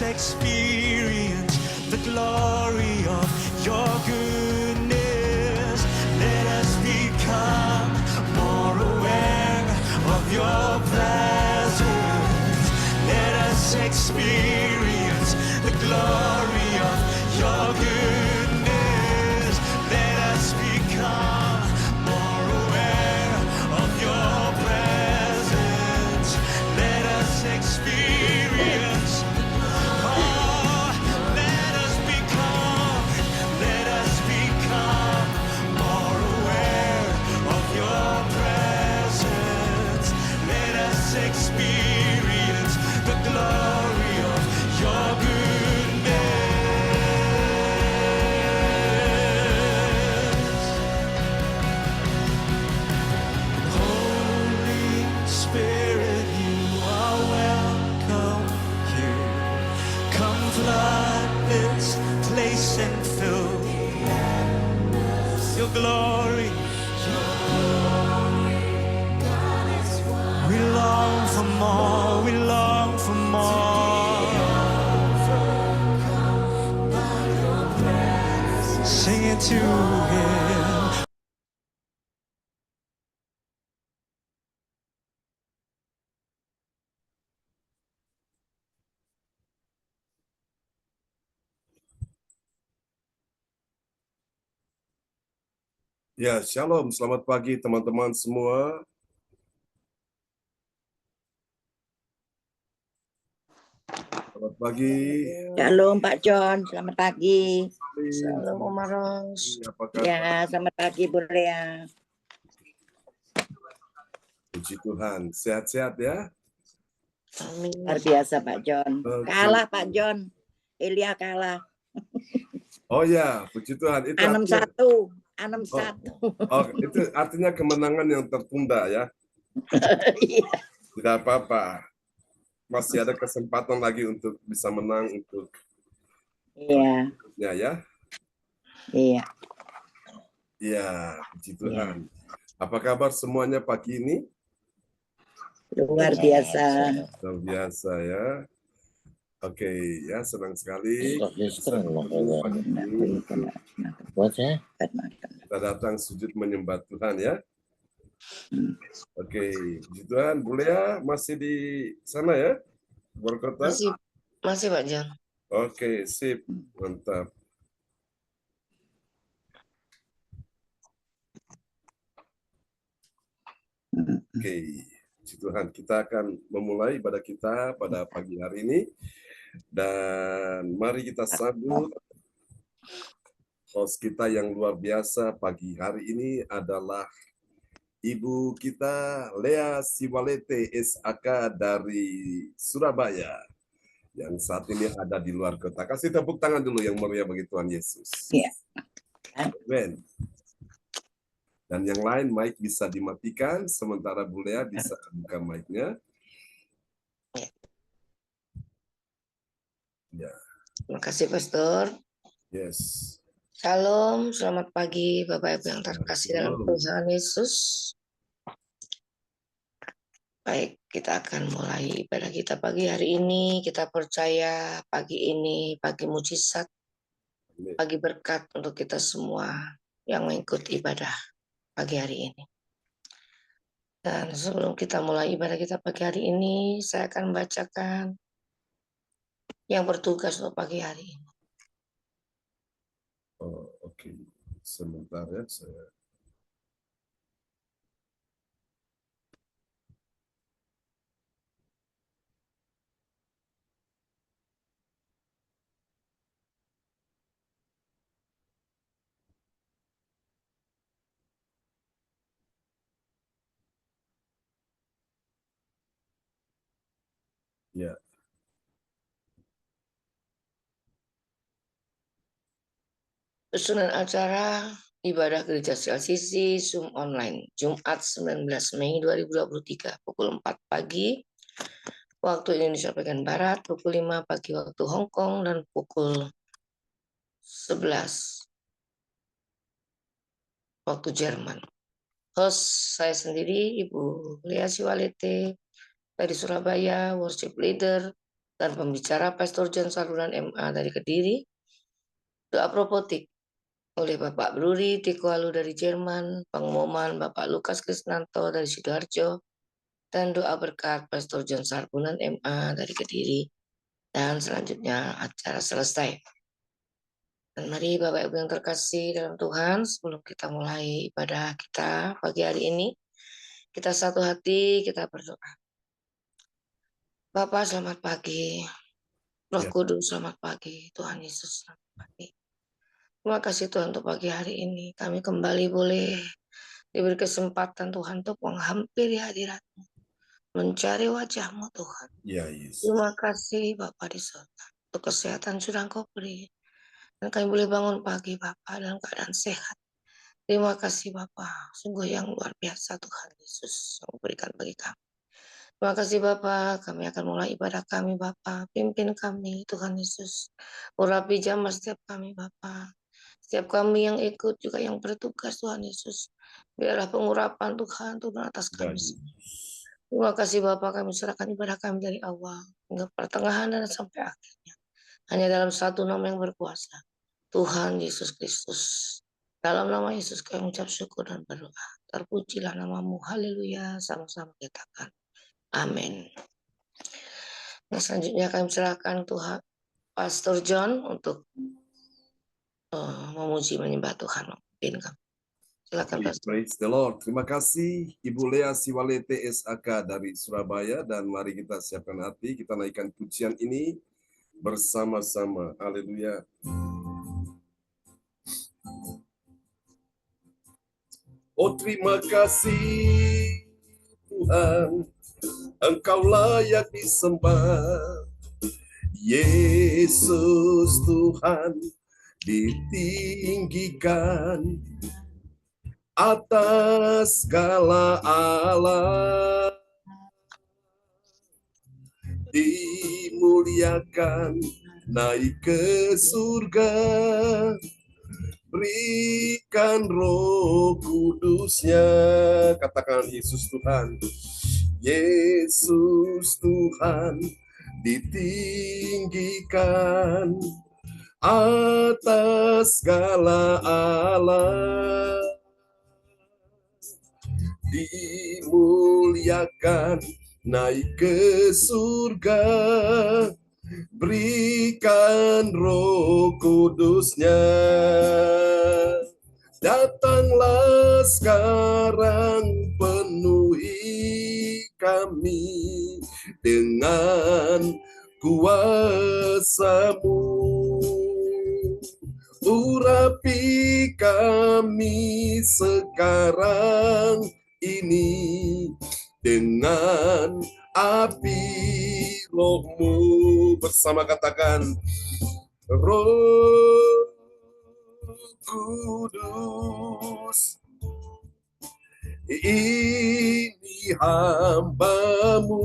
us experience the glory of your goodness. Let us become more aware of your presence. Let us experience the glory of your goodness. Let us become more aware of your presence. Let us experience. Oh, let us become more aware of your presence. Let us experience the glory of your goodness. Holy Spirit, you are welcome here. Come flood this place and fill your glory. We long for more, we long for more. Sing it to him. Ya, shalom. Selamat pagi teman-teman semua. Selamat pagi. Shalom Pak John, selamat pagi. Shalom Om Maros. Apa kabar? Ya, selamat pagi Bu Lea. Puji Tuhan. Sehat-sehat ya? Amin. Luar biasa Pak John. Oke. Kalah Pak John. Elia kalah. Oh ya, puji Tuhan. Itu artinya, 6-1. 6-1. oh, itu artinya kemenangan yang tertunda ya. Iya. Tidak apa-apa. Masih ada kesempatan lagi untuk bisa menang untuk Iya. ya. Iya. Ya, puji Tuhan. Apa kabar semuanya pagi ini? Luar biasa. Luar biasa ya. Oke, ya senang sekali. Kita datang sujud menyembah Tuhan ya. Oke, puji Tuhan. Bu Lea masih di sana ya? Berkota? Masih Pak John. Oke, sip. Mantap. Oke, puji Tuhan. Kita akan memulai ibadah kita pada pagi hari ini. Dan mari kita sambut host kita yang luar biasa pagi hari ini adalah Ibu kita Lea Siwalete SAK dari Surabaya yang saat ini ada di luar kota. Kasih tepuk tangan dulu yang meriah bagi Tuhan Yesus. Iya. Amen. Dan yang lain mic bisa dimatikan sementara Bu Lea bisa buka mic-nya. Ya. Terima kasih Pastor. Yes. Shalom, selamat pagi Bapak Ibu yang terkasih dalam Tuhan Yesus. Baik, kita akan mulai ibadah kita pagi hari ini. Kita percaya pagi ini pagi mujizat, pagi berkat untuk kita semua yang mengikuti ibadah pagi hari ini. Dan sebelum kita mulai ibadah kita pagi hari ini, saya akan membacakan yang bertugas untuk pagi hari ini. Oh, oke. Sebentar ya saya. Ya. Susunan acara ibadah gereja CLCC Zoom online Jumat 19 Mei 2023 pukul 4 pagi waktu Indonesia bagian Barat, pukul 5 pagi waktu Hong Kong, dan pukul 11 waktu Jerman. Host saya sendiri Ibu Lea Siwalete dari Surabaya, worship leader dan pembicara Pastor John Saluran MA dari Kediri, doa propotik oleh Bapak Bruri Tikualu dari Jerman, pengumuman Bapak Lukas Krisnanto dari Sidoarjo, dan doa berkat Pastor John Sarbunan MA dari Kediri. Dan selanjutnya acara selesai. Dan mari Bapak Ibu yang terkasih dalam Tuhan, sebelum kita mulai ibadah kita pagi hari ini, kita satu hati, kita berdoa. Bapak selamat pagi, Roh Ya. Kudus selamat pagi, Tuhan Yesus selamat pagi. Terima kasih Tuhan untuk pagi hari ini, kami kembali boleh diberi kesempatan Tuhan untuk menghampiri hadirat-Mu, mencari wajah-Mu Tuhan. Ya, Yesus. Terima kasih Bapak di surga, untuk kesehatan sudah Engkau beri. Dan kami boleh bangun pagi Bapak dalam keadaan sehat. Terima kasih Bapak, sungguh yang luar biasa Tuhan Yesus yang memberikan bagi kami. Terima kasih Bapak, kami akan mulai ibadah kami Bapak. Pimpin kami Tuhan Yesus. Urapi jamaah setiap kami Bapak. Setiap kami yang ikut juga yang bertugas Tuhan Yesus. Biarlah pengurapan Tuhan turun atas Ya, kami. Yesus. Terima kasih Bapak, kami serahkan ibadah kami dari awal hingga pertengahan dan sampai akhirnya. Hanya dalam satu nama yang berkuasa, Tuhan Yesus Kristus. Dalam nama Yesus kami mengucap syukur dan berdoa. Terpujilah namamu, haleluya, sama-sama katakan. Amin. Nah, selanjutnya kami serahkan Tuhan Pastor John untuk memuji menyembah Tuhan. Silakan Pastor. Praise the Lord. Terima kasih Ibu Lea Siwalete SAK dari Surabaya, dan mari kita siapkan hati, kita naikkan pujian ini bersama-sama. Haleluya. Oh, terima kasih Tuhan, Engkau layak disembah. Yesus Tuhan ditinggikan atas segala Allah, dimuliakan naik ke surga, berikan Roh Kudusnya. Katakan Yesus Tuhan, Yesus Tuhan ditinggikan atas segala Allah, dimuliakan naik ke surga, berikan Roh Kudusnya. Datanglah sekarang, penuhi kami dengan kuasa-Mu. Urapi kami sekarang ini dengan api Roh-Mu. Bersama katakan, Roh Kudus, ini hamba-Mu.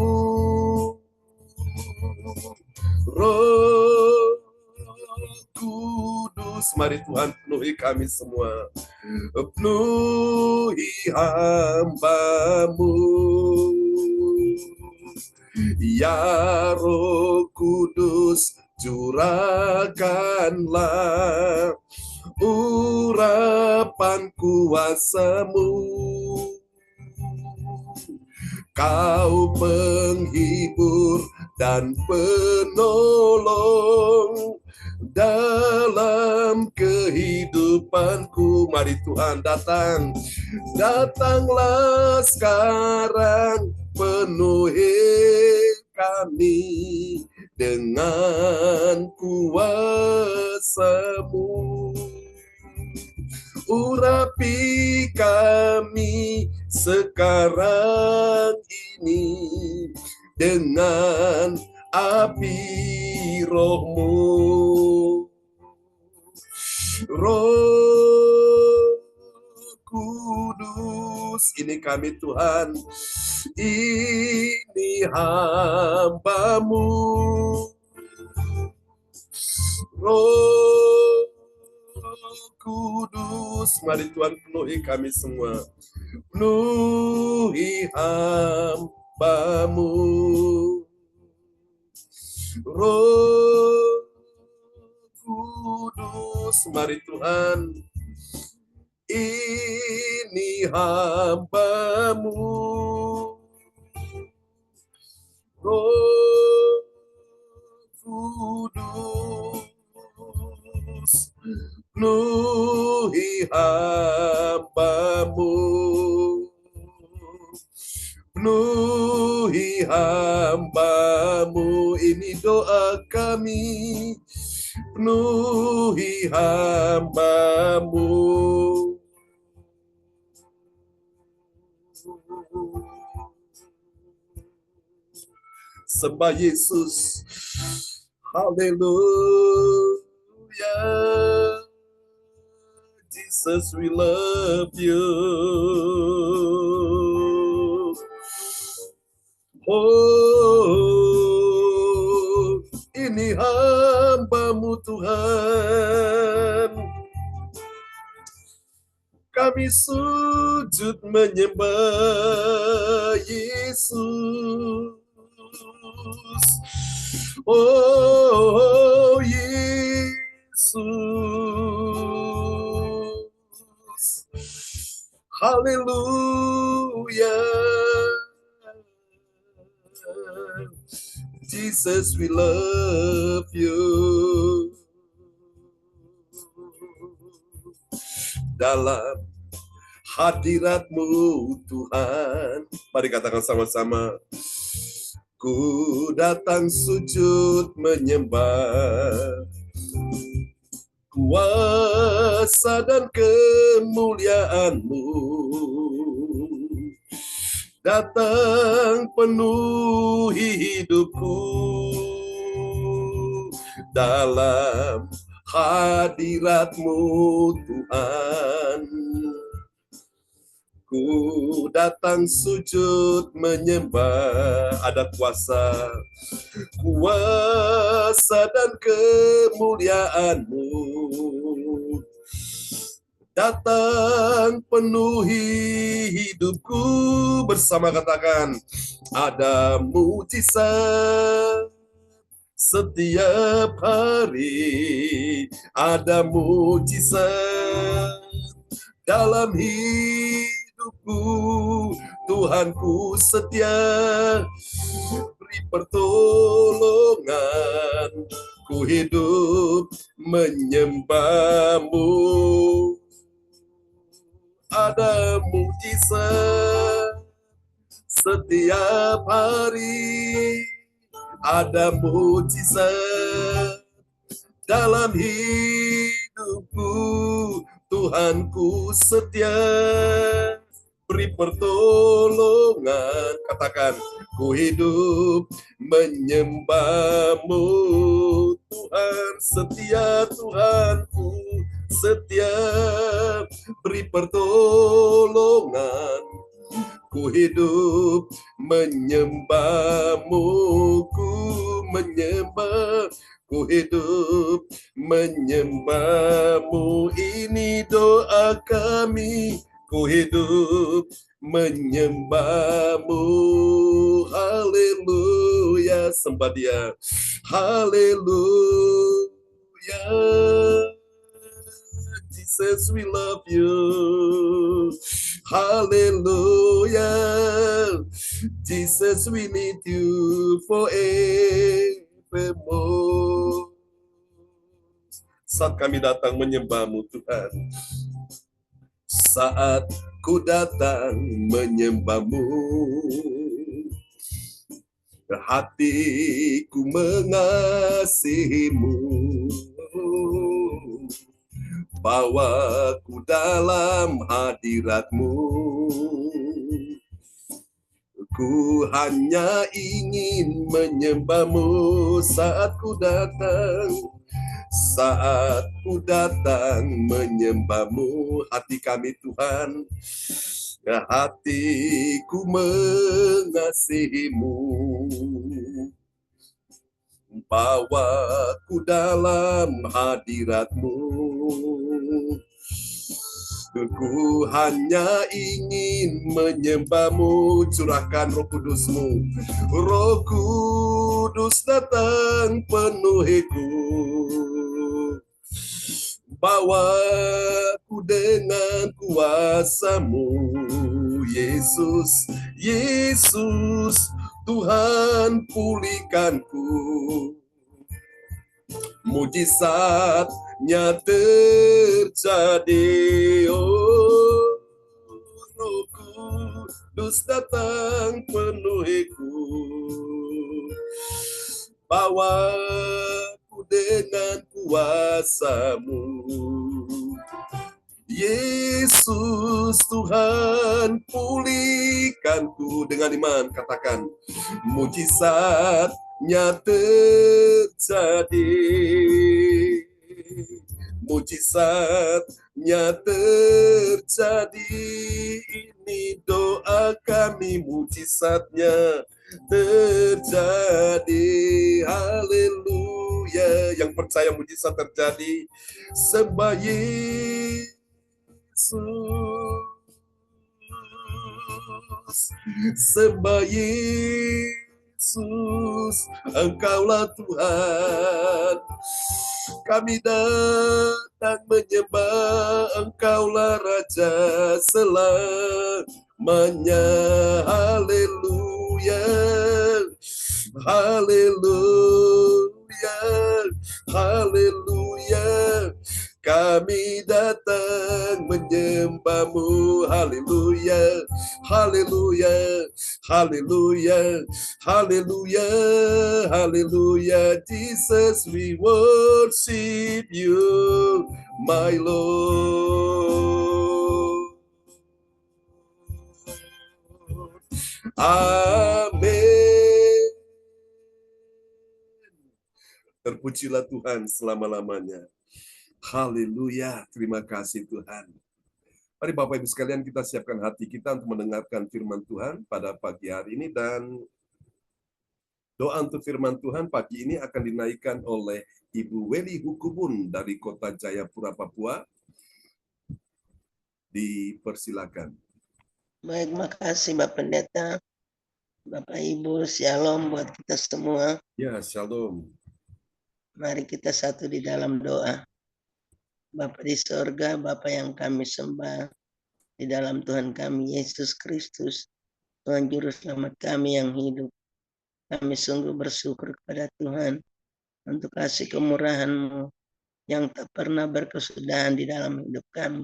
Roh Kudus, mari Tuhan penuhi kami semua. Penuhi hamba-Mu. Ya Roh Kudus, curahkanlah urapan kuasa-Mu. Kau penghibur dan penolong dalam kehidupanku. Mari Tuhan datang, datanglah sekarang, penuhi kami dengan kuasa-Mu. Urapi kami sekarang ini dengan api Roh-Mu. Roh Kudus, ini kami Tuhan, ini hamba-Mu. Roh Kudus, mari Tuhan penuhi kami semua. Penuhi hamba-Mu. Roh Kudus, mari Tuhan, ini hamba-Mu. Roh Kudus, penuhi hamba-Mu. Penuhi hamba-Mu, ini doa kami. Penuhi hamba-Mu. Sembah Yesus. Haleluya. Jesus, we love you. Oh, ini hamba-Mu Tuhan. Kami sujud menyembah Yesus. Oh, Yesus. Haleluya. Jesus, we love you. Dalam hadirat-Mu Tuhan, mari katakan sama-sama. Ku datang sujud menyembah, kuasa dan kemuliaan-Mu datang penuhi hidupku. Dalam hadirat-Mu Tuhan, ku datang sujud menyembah. Ada kuasa dan kemuliaan-Mu datang penuhi hidupku. Bersama katakan, ada mujizat setiap hari, ada mujizat dalam hidupku. Tuhanku setia, beri pertolongan, ku hidup menyembah-Mu. Ada mujizat setiap hari, ada mujizat dalam hidupku. Tuhanku setia, beri pertolongan. Katakan, ku hidup menyembah-Mu. Tuhan setia, Tuhanku setia, beri pertolongan. Ku hidup menyembah-Mu, ku menyembah, ku hidup menyembah-Mu. Ini doa kami, ku hidup menyembah-Mu. Haleluya, sembah Dia. Haleluya. Jesus, we love you. Hallelujah. Jesus, we need you forevermore. Saat kami datang menyembah-Mu Tuhan, saat ku datang menyembah-Mu, hatiku mengasihi-Mu. Bawaku dalam hadirat-Mu, ku hanya ingin menyembah-Mu saat ku datang menyembah-Mu. Hati kami Tuhan, hatiku mengasihi-Mu. Bawaku dalam hadirat-Mu, Ku hanya ingin menyembah-Mu, curahkan Roh Kudus-Mu. Roh Kudus datang penuhiku, bawaku dengan kuasa-Mu. Yesus, Yesus, Tuhan pulihkanku. Mujizatnya terjadi, oh Roh Kudus datang penuhiku, bawaku dengan kuasa-Mu. Yesus Tuhan pulihkanku. Dengan iman katakan, mujizatnya terjadi, mujizatnya terjadi. Ini doa kami, mujizatnya terjadi. Haleluya. Yang percaya mujizat terjadi, sembah Yesus, sembah Yesus, Engkaulah Tuhan. Kami datang menyembah, Engkaulah Raja selamanya. Haleluya, haleluya, haleluya. Kami datang menyembah-Mu. Haleluya, haleluya, haleluya, haleluya, haleluya. Jesus, we worship You, my Lord. Amin. Terpujilah Tuhan selama-lamanya. Haleluya, terima kasih Tuhan. Mari Bapak Ibu sekalian, kita siapkan hati kita untuk mendengarkan firman Tuhan pada pagi hari ini, dan doa untuk firman Tuhan pagi ini akan dinaikkan oleh Ibu Weli Hukubun dari Kota Jayapura, Papua. Dipersilakan. Baik, makasih Bapak Pendeta. Bapak Ibu, shalom buat kita semua. Ya, shalom. Mari kita satu di dalam doa. Bapa di sorga, Bapa yang kami sembah, di dalam Tuhan kami Yesus Kristus, Tuhan Juru Selamat kami yang hidup. Kami sungguh bersyukur kepada Tuhan untuk kasih kemurahan-Mu yang tak pernah berkesudahan di dalam hidup kami.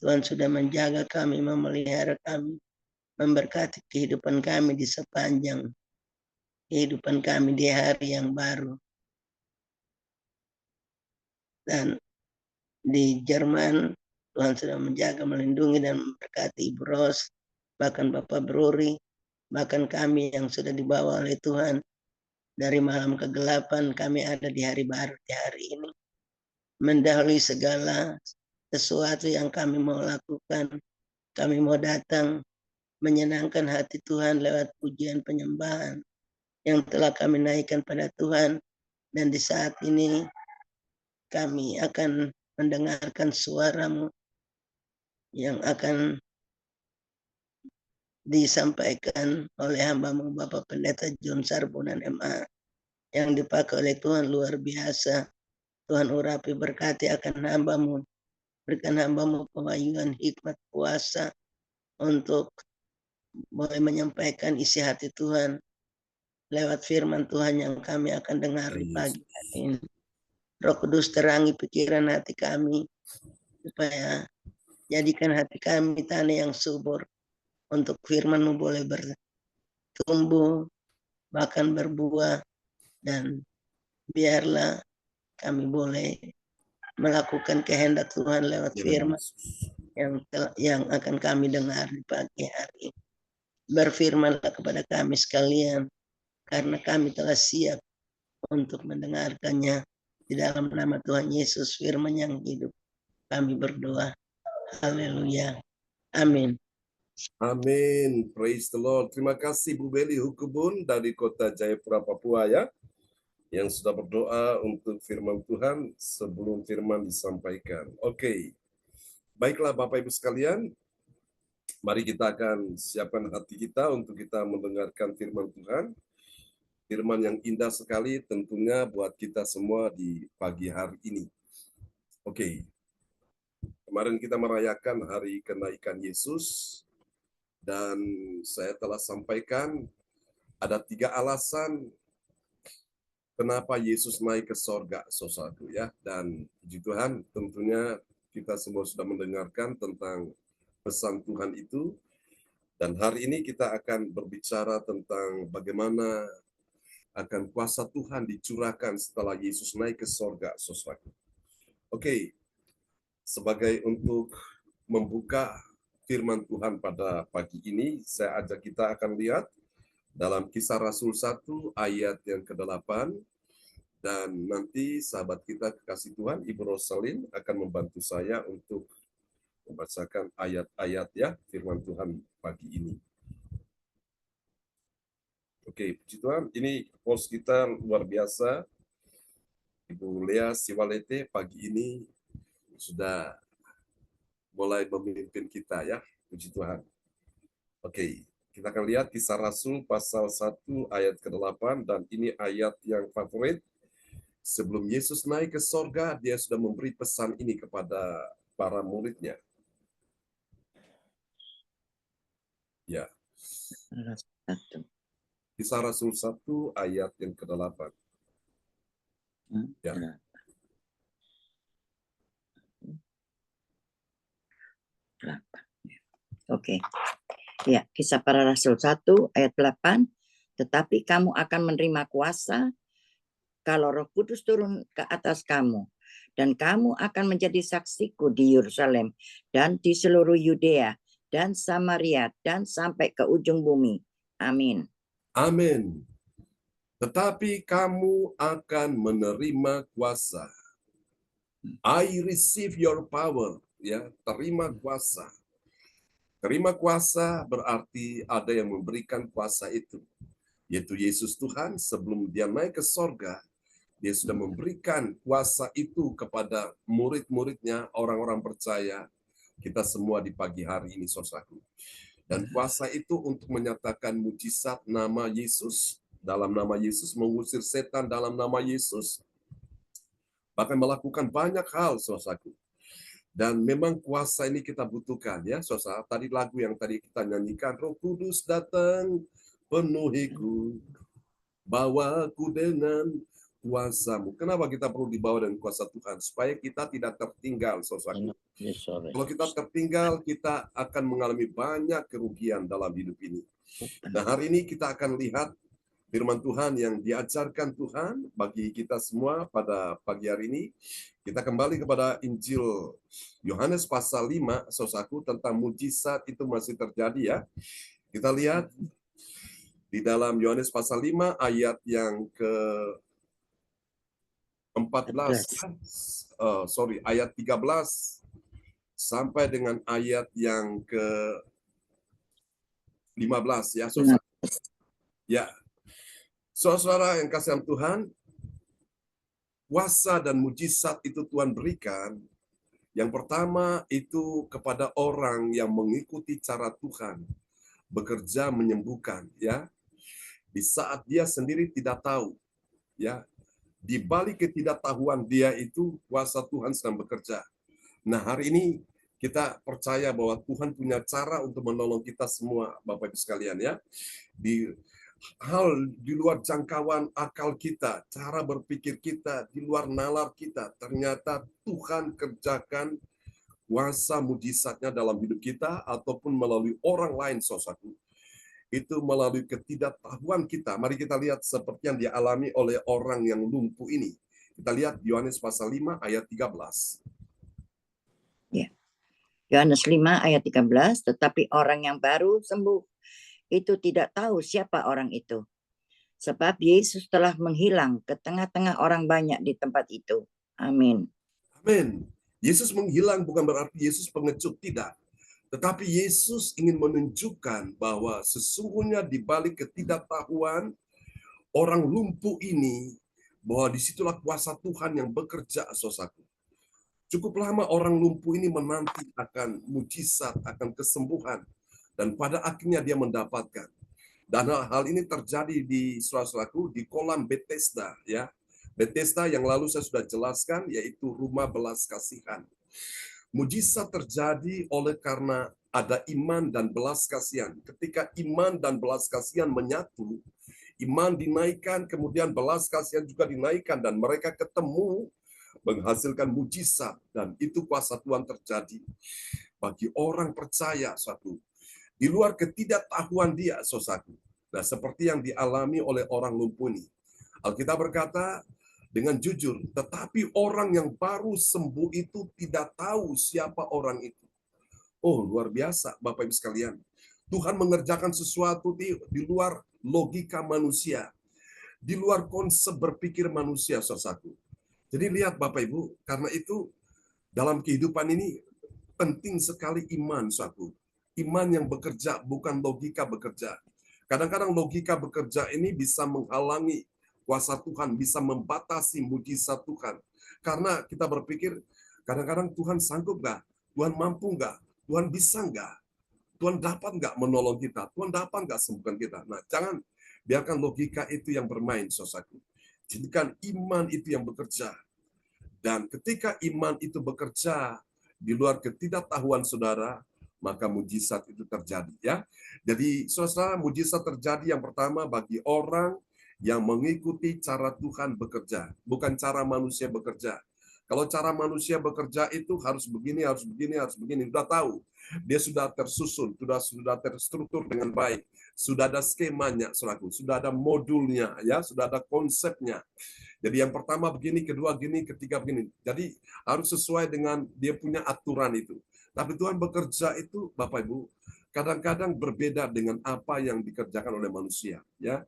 Tuhan sudah menjaga kami, memelihara kami, memberkati kehidupan kami di sepanjang kehidupan kami di hari yang baru. Dan di Jerman, Tuhan sudah menjaga, melindungi, dan memberkati Ibu Ros, bahkan Bapak Bruri, bahkan kami yang sudah dibawa oleh Tuhan dari malam kegelapan, kami ada di hari baru di hari ini. Mendahului segala sesuatu yang kami mau lakukan, kami mau datang menyenangkan hati Tuhan lewat pujian penyembahan yang telah kami naikkan pada Tuhan. Dan di saat ini kami akan mendengarkan suara-Mu yang akan disampaikan oleh hamba-Mu Bapak Pendeta John Sarbunan MA, yang dipakai oleh Tuhan luar biasa. Tuhan urapi berkati akan hamba-Mu, berikan hamba-Mu pewahyuan, hikmat, kuasa untuk boleh menyampaikan isi hati Tuhan lewat firman Tuhan yang kami akan dengar di pagi hari ini. Roh Kudus terangi pikiran hati kami, supaya jadikan hati kami tanah yang subur untuk firman-Mu boleh bertumbuh, bahkan berbuah, dan biarlah kami boleh melakukan kehendak Tuhan lewat firman yang akan kami dengar di pagi hari. Berfirmanlah kepada kami sekalian, karena kami telah siap untuk mendengarkannya. Di dalam nama Tuhan Yesus, firman yang hidup, kami berdoa. Haleluya. Amin. Amin. Praise the Lord. Terima kasih Bu Beli Hukubun dari Kota Jayapura, Papua ya, yang sudah berdoa untuk firman Tuhan sebelum firman disampaikan. Oke. Baiklah Bapak Ibu sekalian, mari kita akan siapkan hati kita untuk kita mendengarkan firman Tuhan. Firman yang indah sekali tentunya buat kita semua di pagi hari ini. Oke, kemarin kita merayakan hari kenaikan Yesus, dan saya telah sampaikan ada 3 alasan kenapa Yesus naik ke sorga, saudaraku ya. Dan puji Tuhan, tentunya kita semua sudah mendengarkan tentang pesan Tuhan itu. Dan hari ini kita akan berbicara tentang bagaimana akan kuasa Tuhan dicurahkan setelah Yesus naik ke sorga, saudaraku. Oke, sebagai untuk membuka firman Tuhan pada pagi ini, saya ajak kita akan lihat dalam Kisah Rasul 1 ayat yang ke-8, dan nanti sahabat kita kekasih Tuhan, Ibu Rosalin akan membantu saya untuk membacakan ayat-ayat ya firman Tuhan pagi ini. Oke, puji Tuhan, ini host kita luar biasa, Ibu Lea Siwalete pagi ini sudah mulai memimpin kita ya, puji Tuhan. Oke, kita akan lihat Kisah Rasul pasal 1 ayat ke-8, dan ini ayat yang favorit. Sebelum Yesus naik ke sorga, dia sudah memberi pesan ini kepada para muridnya. Ya. Kisah Rasul 1 ayat yang ke-8. Ya. Oke. Ya, Kisah Para Rasul 1 ayat 8. Tetapi kamu akan menerima kuasa kalau Roh Kudus turun ke atas kamu, dan kamu akan menjadi saksiku di Yerusalem dan di seluruh Yudea dan Samaria dan sampai ke ujung bumi. Amin. Amin. Tetapi kamu akan menerima kuasa. I receive your power. Ya, terima kuasa. Terima kuasa berarti ada yang memberikan kuasa itu, yaitu Yesus Tuhan. Sebelum dia naik ke sorga, dia sudah memberikan kuasa itu kepada murid-muridnya, orang-orang percaya, kita semua di pagi hari ini, saudaraku. Dan kuasa itu untuk menyatakan mujizat nama Yesus, dalam nama Yesus, mengusir setan dalam nama Yesus, bahkan melakukan banyak hal, saudaraku. Dan memang kuasa ini kita butuhkan ya, saudara. Tadi lagu yang tadi kita nyanyikan, Roh Kudus datang, penuhiku, bawaku dengan kuasamu. Kenapa kita perlu dibawa dengan kuasa Tuhan? Supaya kita tidak tertinggal, saudara. Kalau kita tertinggal, kita akan mengalami banyak kerugian dalam hidup ini. Nah, hari ini kita akan lihat firman Tuhan yang diajarkan Tuhan bagi kita semua pada pagi hari ini. Kita kembali kepada Injil Yohanes pasal 5, saudaraku, tentang mujizat itu masih terjadi ya. Kita lihat di dalam Yohanes pasal 5 ayat yang ayat 13 sampai dengan ayat yang ke-15 ya, saudara. Ya. Saudara yang kasih Tuhan, kuasa dan mujizat itu Tuhan berikan. Yang pertama itu kepada orang yang mengikuti cara Tuhan bekerja menyembuhkan ya. Di saat dia sendiri tidak tahu ya. Di balik ketidaktahuan dia itu kuasa Tuhan sedang bekerja. Nah, hari ini kita percaya bahwa Tuhan punya cara untuk menolong kita semua, Bapak Ibu sekalian ya. Di hal di luar jangkauan akal kita, cara berpikir kita, di luar nalar kita, ternyata Tuhan kerjakan kuasa mujizatnya dalam hidup kita ataupun melalui orang lain, saudaraku. Itu melalui ketidaktahuan kita. Mari kita lihat seperti yang dialami oleh orang yang lumpuh ini. Kita lihat Yohanes pasal 5 ayat 13. Ya. Yohanes 5 ayat 13, tetapi orang yang baru sembuh itu tidak tahu siapa orang itu. Sebab Yesus telah menghilang ke tengah-tengah orang banyak di tempat itu. Amin. Amin. Yesus menghilang bukan berarti Yesus pengecut, tidak. Tetapi Yesus ingin menunjukkan bahwa sesungguhnya di balik ketidaktahuan orang lumpuh ini, bahwa disitulah kuasa Tuhan yang bekerja, saudaraku. Cukup lama orang lumpuh ini menanti akan mujizat, akan kesembuhan, dan pada akhirnya dia mendapatkan. Dan hal ini terjadi di saudara-saudaraku di kolam Bethesda, ya. Bethesda yang lalu saya sudah jelaskan, yaitu rumah belas kasihan. Mujizat terjadi oleh karena ada iman dan belas kasihan. Ketika iman dan belas kasihan menyatu, iman dinaikkan, kemudian belas kasihan juga dinaikkan, dan mereka ketemu menghasilkan mujizat, dan itu kuasa Tuhan terjadi bagi orang percaya satu di luar ketidaktahuan dia, saudaraku. Nah, seperti yang dialami oleh orang lumpuh ini. Alkitab berkata dengan jujur, tetapi orang yang baru sembuh itu tidak tahu siapa orang itu. Oh, luar biasa, Bapak Ibu sekalian. Tuhan mengerjakan sesuatu di luar logika manusia, di luar konsep berpikir manusia, saudaraku. Jadi lihat Bapak Ibu, karena itu dalam kehidupan ini penting sekali iman, saudaraku. Iman yang bekerja, bukan logika bekerja. Kadang-kadang logika bekerja ini bisa menghalangi kuasa Tuhan, bisa membatasi mujizat Tuhan. Karena kita berpikir, kadang-kadang Tuhan sanggup nggak? Tuhan mampu nggak? Tuhan bisa nggak? Tuhan dapat nggak menolong kita? Tuhan dapat nggak sembuhkan kita? Nah, jangan biarkan logika itu yang bermain, saudaraku. Jadikan iman itu yang bekerja. Dan ketika iman itu bekerja di luar ketidaktahuan saudara, maka mujizat itu terjadi, ya. Jadi saudara, mujizat terjadi yang pertama bagi orang yang mengikuti cara Tuhan bekerja, bukan cara manusia bekerja. Kalau cara manusia bekerja itu harus begini, harus begini, harus begini, sudah tahu. Dia sudah tersusun, sudah terstruktur dengan baik. Sudah ada skemanya, saudaraku, sudah ada modulnya, ya, sudah ada konsepnya. Jadi yang pertama begini, kedua gini, ketiga begini. Jadi harus sesuai dengan dia punya aturan itu. Tapi Tuhan bekerja itu, Bapak Ibu, kadang-kadang berbeda dengan apa yang dikerjakan oleh manusia, ya.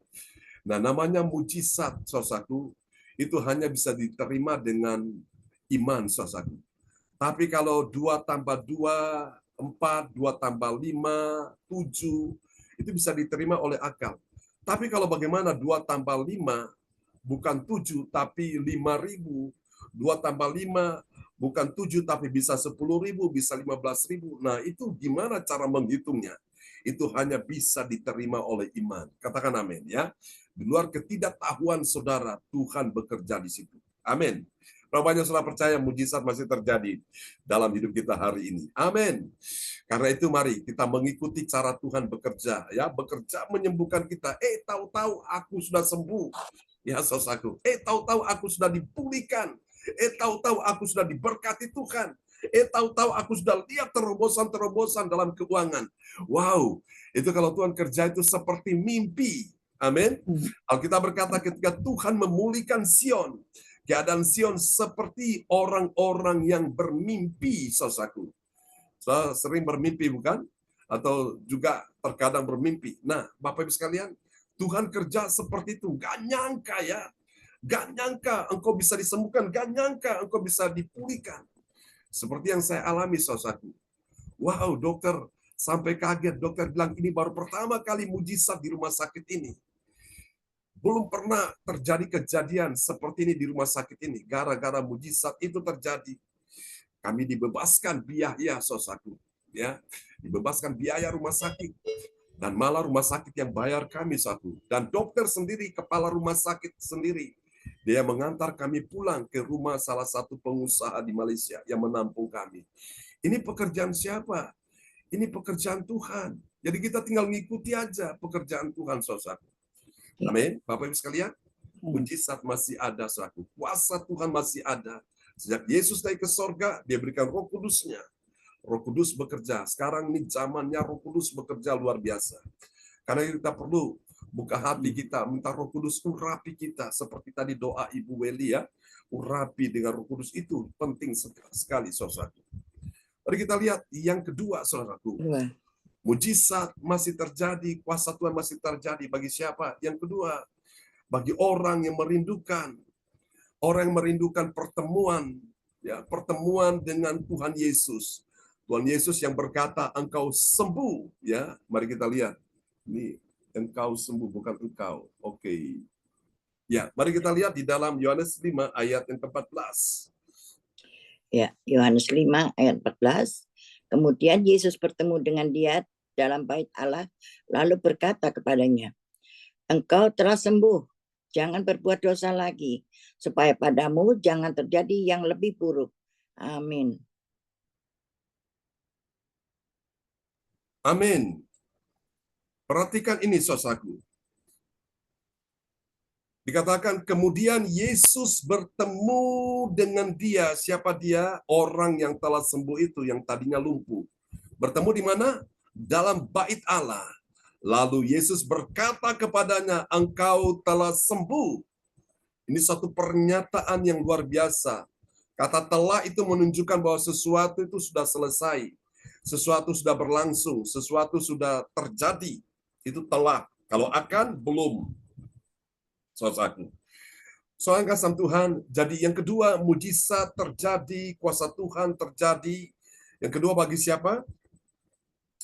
Nah, namanya mujizat, saudaraku, itu hanya bisa diterima dengan iman, saudaraku. Tapi kalau 2 tambah 2, 4, 2 tambah 5, 7, itu bisa diterima oleh akal. Tapi kalau bagaimana 2 tambah 5, bukan 7, tapi 5.000, 2 tambah 5, bukan 7, tapi bisa 10.000, bisa 15.000. Nah, itu gimana cara menghitungnya? Itu hanya bisa diterima oleh iman. Katakan amin, ya. Di luar ketidaktahuan saudara, Tuhan bekerja di situ. Amin. Berapa banyak saudara percaya mujizat masih terjadi dalam hidup kita hari ini? Amin. Karena itu mari kita mengikuti cara Tuhan bekerja, ya, bekerja menyembuhkan kita. Tahu-tahu aku sudah sembuh. Ya, saudaraku. Tahu-tahu aku sudah dipulihkan. Tahu-tahu aku sudah diberkati Tuhan. Tahu-tahu aku sudah lihat terobosan-terobosan dalam keuangan. Wow, itu kalau Tuhan kerja itu seperti mimpi. Amin. Alkitab berkata ketika Tuhan memulihkan Sion, keadaan Sion seperti orang-orang yang bermimpi, saudaraku. Saya sering bermimpi, bukan? Atau juga terkadang bermimpi. Nah, Bapak Ibu sekalian, Tuhan kerja seperti itu. Gak nyangka, ya. Gak nyangka engkau bisa disembuhkan. Gak nyangka engkau bisa dipulihkan. Seperti yang saya alami, saudaraku. Wow, dokter sampai kaget. Dokter bilang ini baru pertama kali mujizat di rumah sakit ini. Belum pernah terjadi kejadian seperti ini di rumah sakit ini. Gara-gara mujizat itu terjadi. Kami dibebaskan biaya, saudaraku. Ya, dibebaskan biaya rumah sakit. Dan malah rumah sakit yang bayar kami satu. Dan dokter sendiri, kepala rumah sakit sendiri. Dia mengantar kami pulang ke rumah salah satu pengusaha di Malaysia yang menampung kami. Ini pekerjaan siapa? Ini pekerjaan Tuhan. Jadi kita tinggal ngikuti aja pekerjaan Tuhan, saudara. Amin. Bapak Ibu sekalian, mujizat masih ada, saudara. Kuasa Tuhan masih ada. Sejak Yesus naik ke sorga, dia berikan Roh Kudus-Nya. Roh Kudus bekerja. Sekarang ini zamannya Roh Kudus bekerja luar biasa. Karena kita perlu buka hati kita, minta Roh Kudus urapi kita. Seperti tadi doa Ibu Weli, ya. Urapi dengan Roh Kudus itu penting sekali, saudaraku. Mari kita lihat yang kedua, saudaraku. Mujizat masih terjadi, kuasa Tuhan masih terjadi bagi siapa? Yang kedua, bagi orang yang merindukan. Orang yang merindukan pertemuan, ya, pertemuan dengan Tuhan Yesus. Tuhan Yesus yang berkata, engkau sembuh, ya. Mari kita lihat. Ini engkau sembuh, bukan engkau. Oke. Ya, mari kita lihat di dalam Yohanes 5 ayat yang ke-14. Ya, Yohanes 5 ayat 14. Kemudian Yesus bertemu dengan dia dalam bait Allah, lalu berkata kepadanya, engkau telah sembuh, jangan berbuat dosa lagi, supaya padamu jangan terjadi yang lebih buruk. Amin. Amin. Perhatikan ini, saudaraku. Dikatakan kemudian Yesus bertemu dengan dia. Siapa dia? Orang yang telah sembuh itu, yang tadinya lumpuh. Bertemu di mana? Dalam bait Allah. Lalu Yesus berkata kepadanya, engkau telah sembuh. Ini satu pernyataan yang luar biasa. Kata telah itu menunjukkan bahwa sesuatu itu sudah selesai. Sesuatu sudah berlangsung. Sesuatu sudah terjadi. Itu telah. Kalau akan, belum. Saudaraku. Soal kasih Tuhan, jadi yang kedua, mujizat terjadi, kuasa Tuhan terjadi. Yang kedua bagi siapa?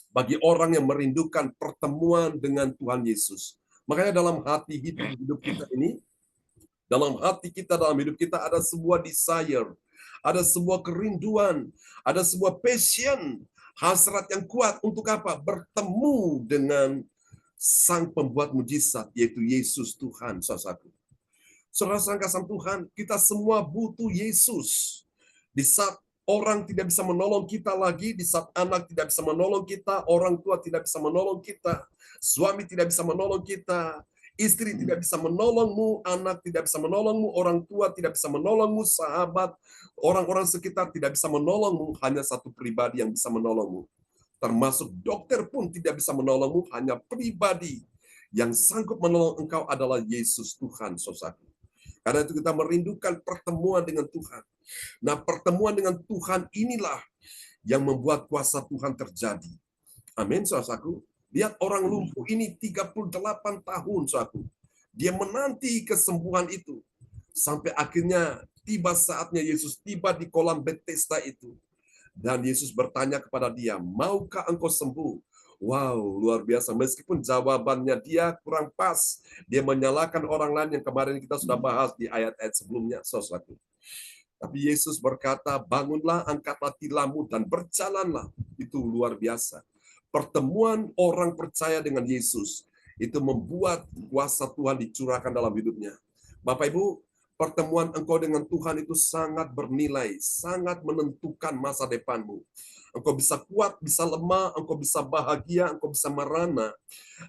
Bagi orang yang merindukan pertemuan dengan Tuhan Yesus. Makanya dalam hati hidup kita ini, dalam hati kita, dalam hidup kita ada sebuah desire, ada sebuah kerinduan, ada sebuah passion, hasrat yang kuat untuk apa? Bertemu dengan Sang Pembuat mujizat, yaitu Yesus Tuhan, saudara. Saudara kasih Tuhan, kita semua butuh Yesus. Di saat orang tidak bisa menolong kita lagi, di saat anak tidak bisa menolong kita, orang tua tidak bisa menolong kita, suami tidak bisa menolong kita, istri tidak bisa menolongmu, anak tidak bisa menolongmu, orang tua tidak bisa menolongmu, sahabat, orang-orang sekitar tidak bisa menolongmu, hanya satu pribadi yang bisa menolongmu. Termasuk dokter pun tidak bisa menolongmu, hanya pribadi yang sanggup menolong engkau adalah Yesus Tuhan, saudara. Karena itu kita merindukan pertemuan dengan Tuhan. Nah, pertemuan dengan Tuhan inilah yang membuat kuasa Tuhan terjadi. Amin, saudaraku. Lihat orang lumpuh ini 38 tahun, saudaraku. Dia menanti kesembuhan itu. Sampai akhirnya tiba saatnya Yesus tiba di kolam Bethesda itu. Dan Yesus bertanya kepada dia, maukah engkau sembuh? Wow, luar biasa. Meskipun jawabannya dia kurang pas. Dia menyalahkan orang lain yang kemarin kita sudah bahas di ayat-ayat sebelumnya, saudaraku. Tapi Yesus berkata, bangunlah, angkatlah tilammu, dan berjalanlah. Itu luar biasa. Pertemuan orang percaya dengan Yesus, itu membuat kuasa Tuhan dicurahkan dalam hidupnya. Bapak Ibu, pertemuan engkau dengan Tuhan itu sangat bernilai, sangat menentukan masa depanmu. Engkau bisa kuat, bisa lemah, engkau bisa bahagia, engkau bisa merana,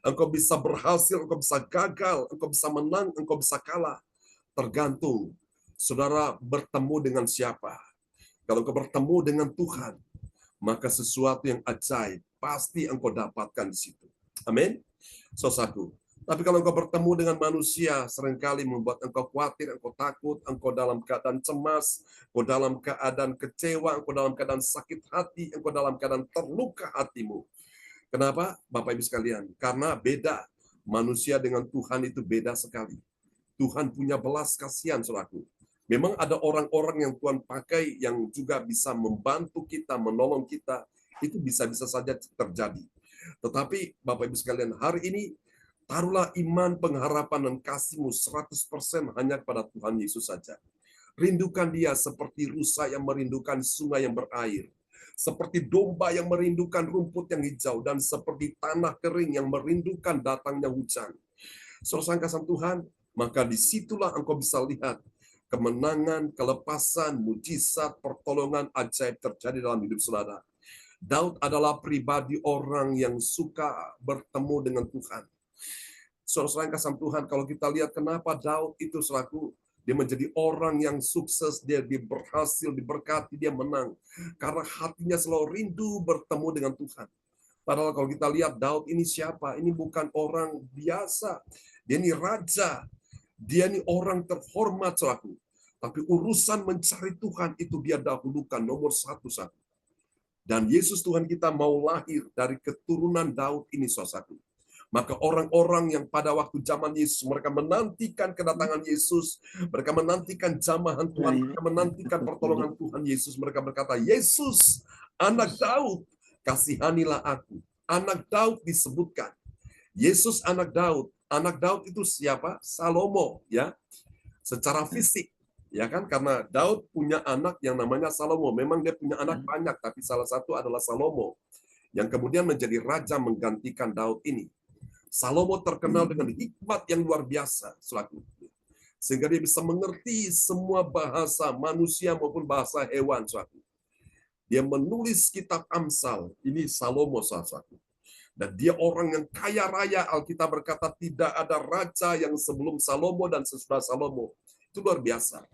engkau bisa berhasil, engkau bisa gagal, engkau bisa menang, engkau bisa kalah. Tergantung saudara bertemu dengan siapa. Kalau engkau bertemu dengan Tuhan, maka sesuatu yang ajaib pasti engkau dapatkan di situ. Amin. Saudaraku. Tapi kalau engkau bertemu dengan manusia, seringkali membuat engkau khawatir, engkau takut, engkau dalam keadaan cemas, engkau dalam keadaan kecewa, engkau dalam keadaan sakit hati, engkau dalam keadaan terluka hatimu. Kenapa? Bapak Ibu sekalian, karena beda. Manusia dengan Tuhan itu beda sekali. Tuhan punya belas kasihan, saudaraku. Memang ada orang-orang yang Tuhan pakai yang juga bisa membantu kita, menolong kita. Itu bisa-bisa saja terjadi. Tetapi Bapak Ibu sekalian, hari ini taruhlah iman, pengharapan, dan kasihmu 100% hanya kepada Tuhan Yesus saja. Rindukan dia seperti rusa yang merindukan sungai yang berair. Seperti domba yang merindukan rumput yang hijau. Dan seperti tanah kering yang merindukan datangnya hujan. Saudara kasih Tuhan, maka disitulah engkau bisa lihat kemenangan, kelepasan, mujizat, pertolongan ajaib terjadi dalam hidup saudara. Daud adalah pribadi orang yang suka bertemu dengan Tuhan. Saudara kasih Tuhan, kalau kita lihat kenapa Daud itu selaku dia menjadi orang yang sukses, dia berhasil, diberkati, dia menang. Karena hatinya selalu rindu bertemu dengan Tuhan. Padahal kalau kita lihat Daud ini siapa? Ini bukan orang biasa. Dia ini raja. Dia ini orang terhormat selaku. Tapi urusan mencari Tuhan itu dia dahulukan nomor satu. Dan Yesus Tuhan kita mau lahir dari keturunan Daud ini, saudaraku. Maka orang-orang yang pada waktu zaman Yesus, mereka menantikan kedatangan Yesus, mereka menantikan jamahan Tuhan, mereka menantikan pertolongan Tuhan Yesus. Mereka berkata, Yesus, anak Daud, kasihanilah aku. Anak Daud disebutkan. Yesus anak Daud. Anak Daud itu siapa? Salomo, ya. Secara fisik. Ya kan? Karena Daud punya anak yang namanya Salomo. Memang dia punya anak banyak, tapi salah satu adalah Salomo yang kemudian menjadi raja menggantikan Daud ini. Salomo terkenal dengan hikmat yang luar biasa, selaku. Sehingga dia bisa mengerti semua bahasa manusia maupun bahasa hewan, selaku. Dia menulis kitab Amsal, ini Salomo salah satu. Dan dia orang yang kaya raya, Alkitab berkata tidak ada raja yang sebelum Salomo dan sesudah Salomo. Itu luar biasa.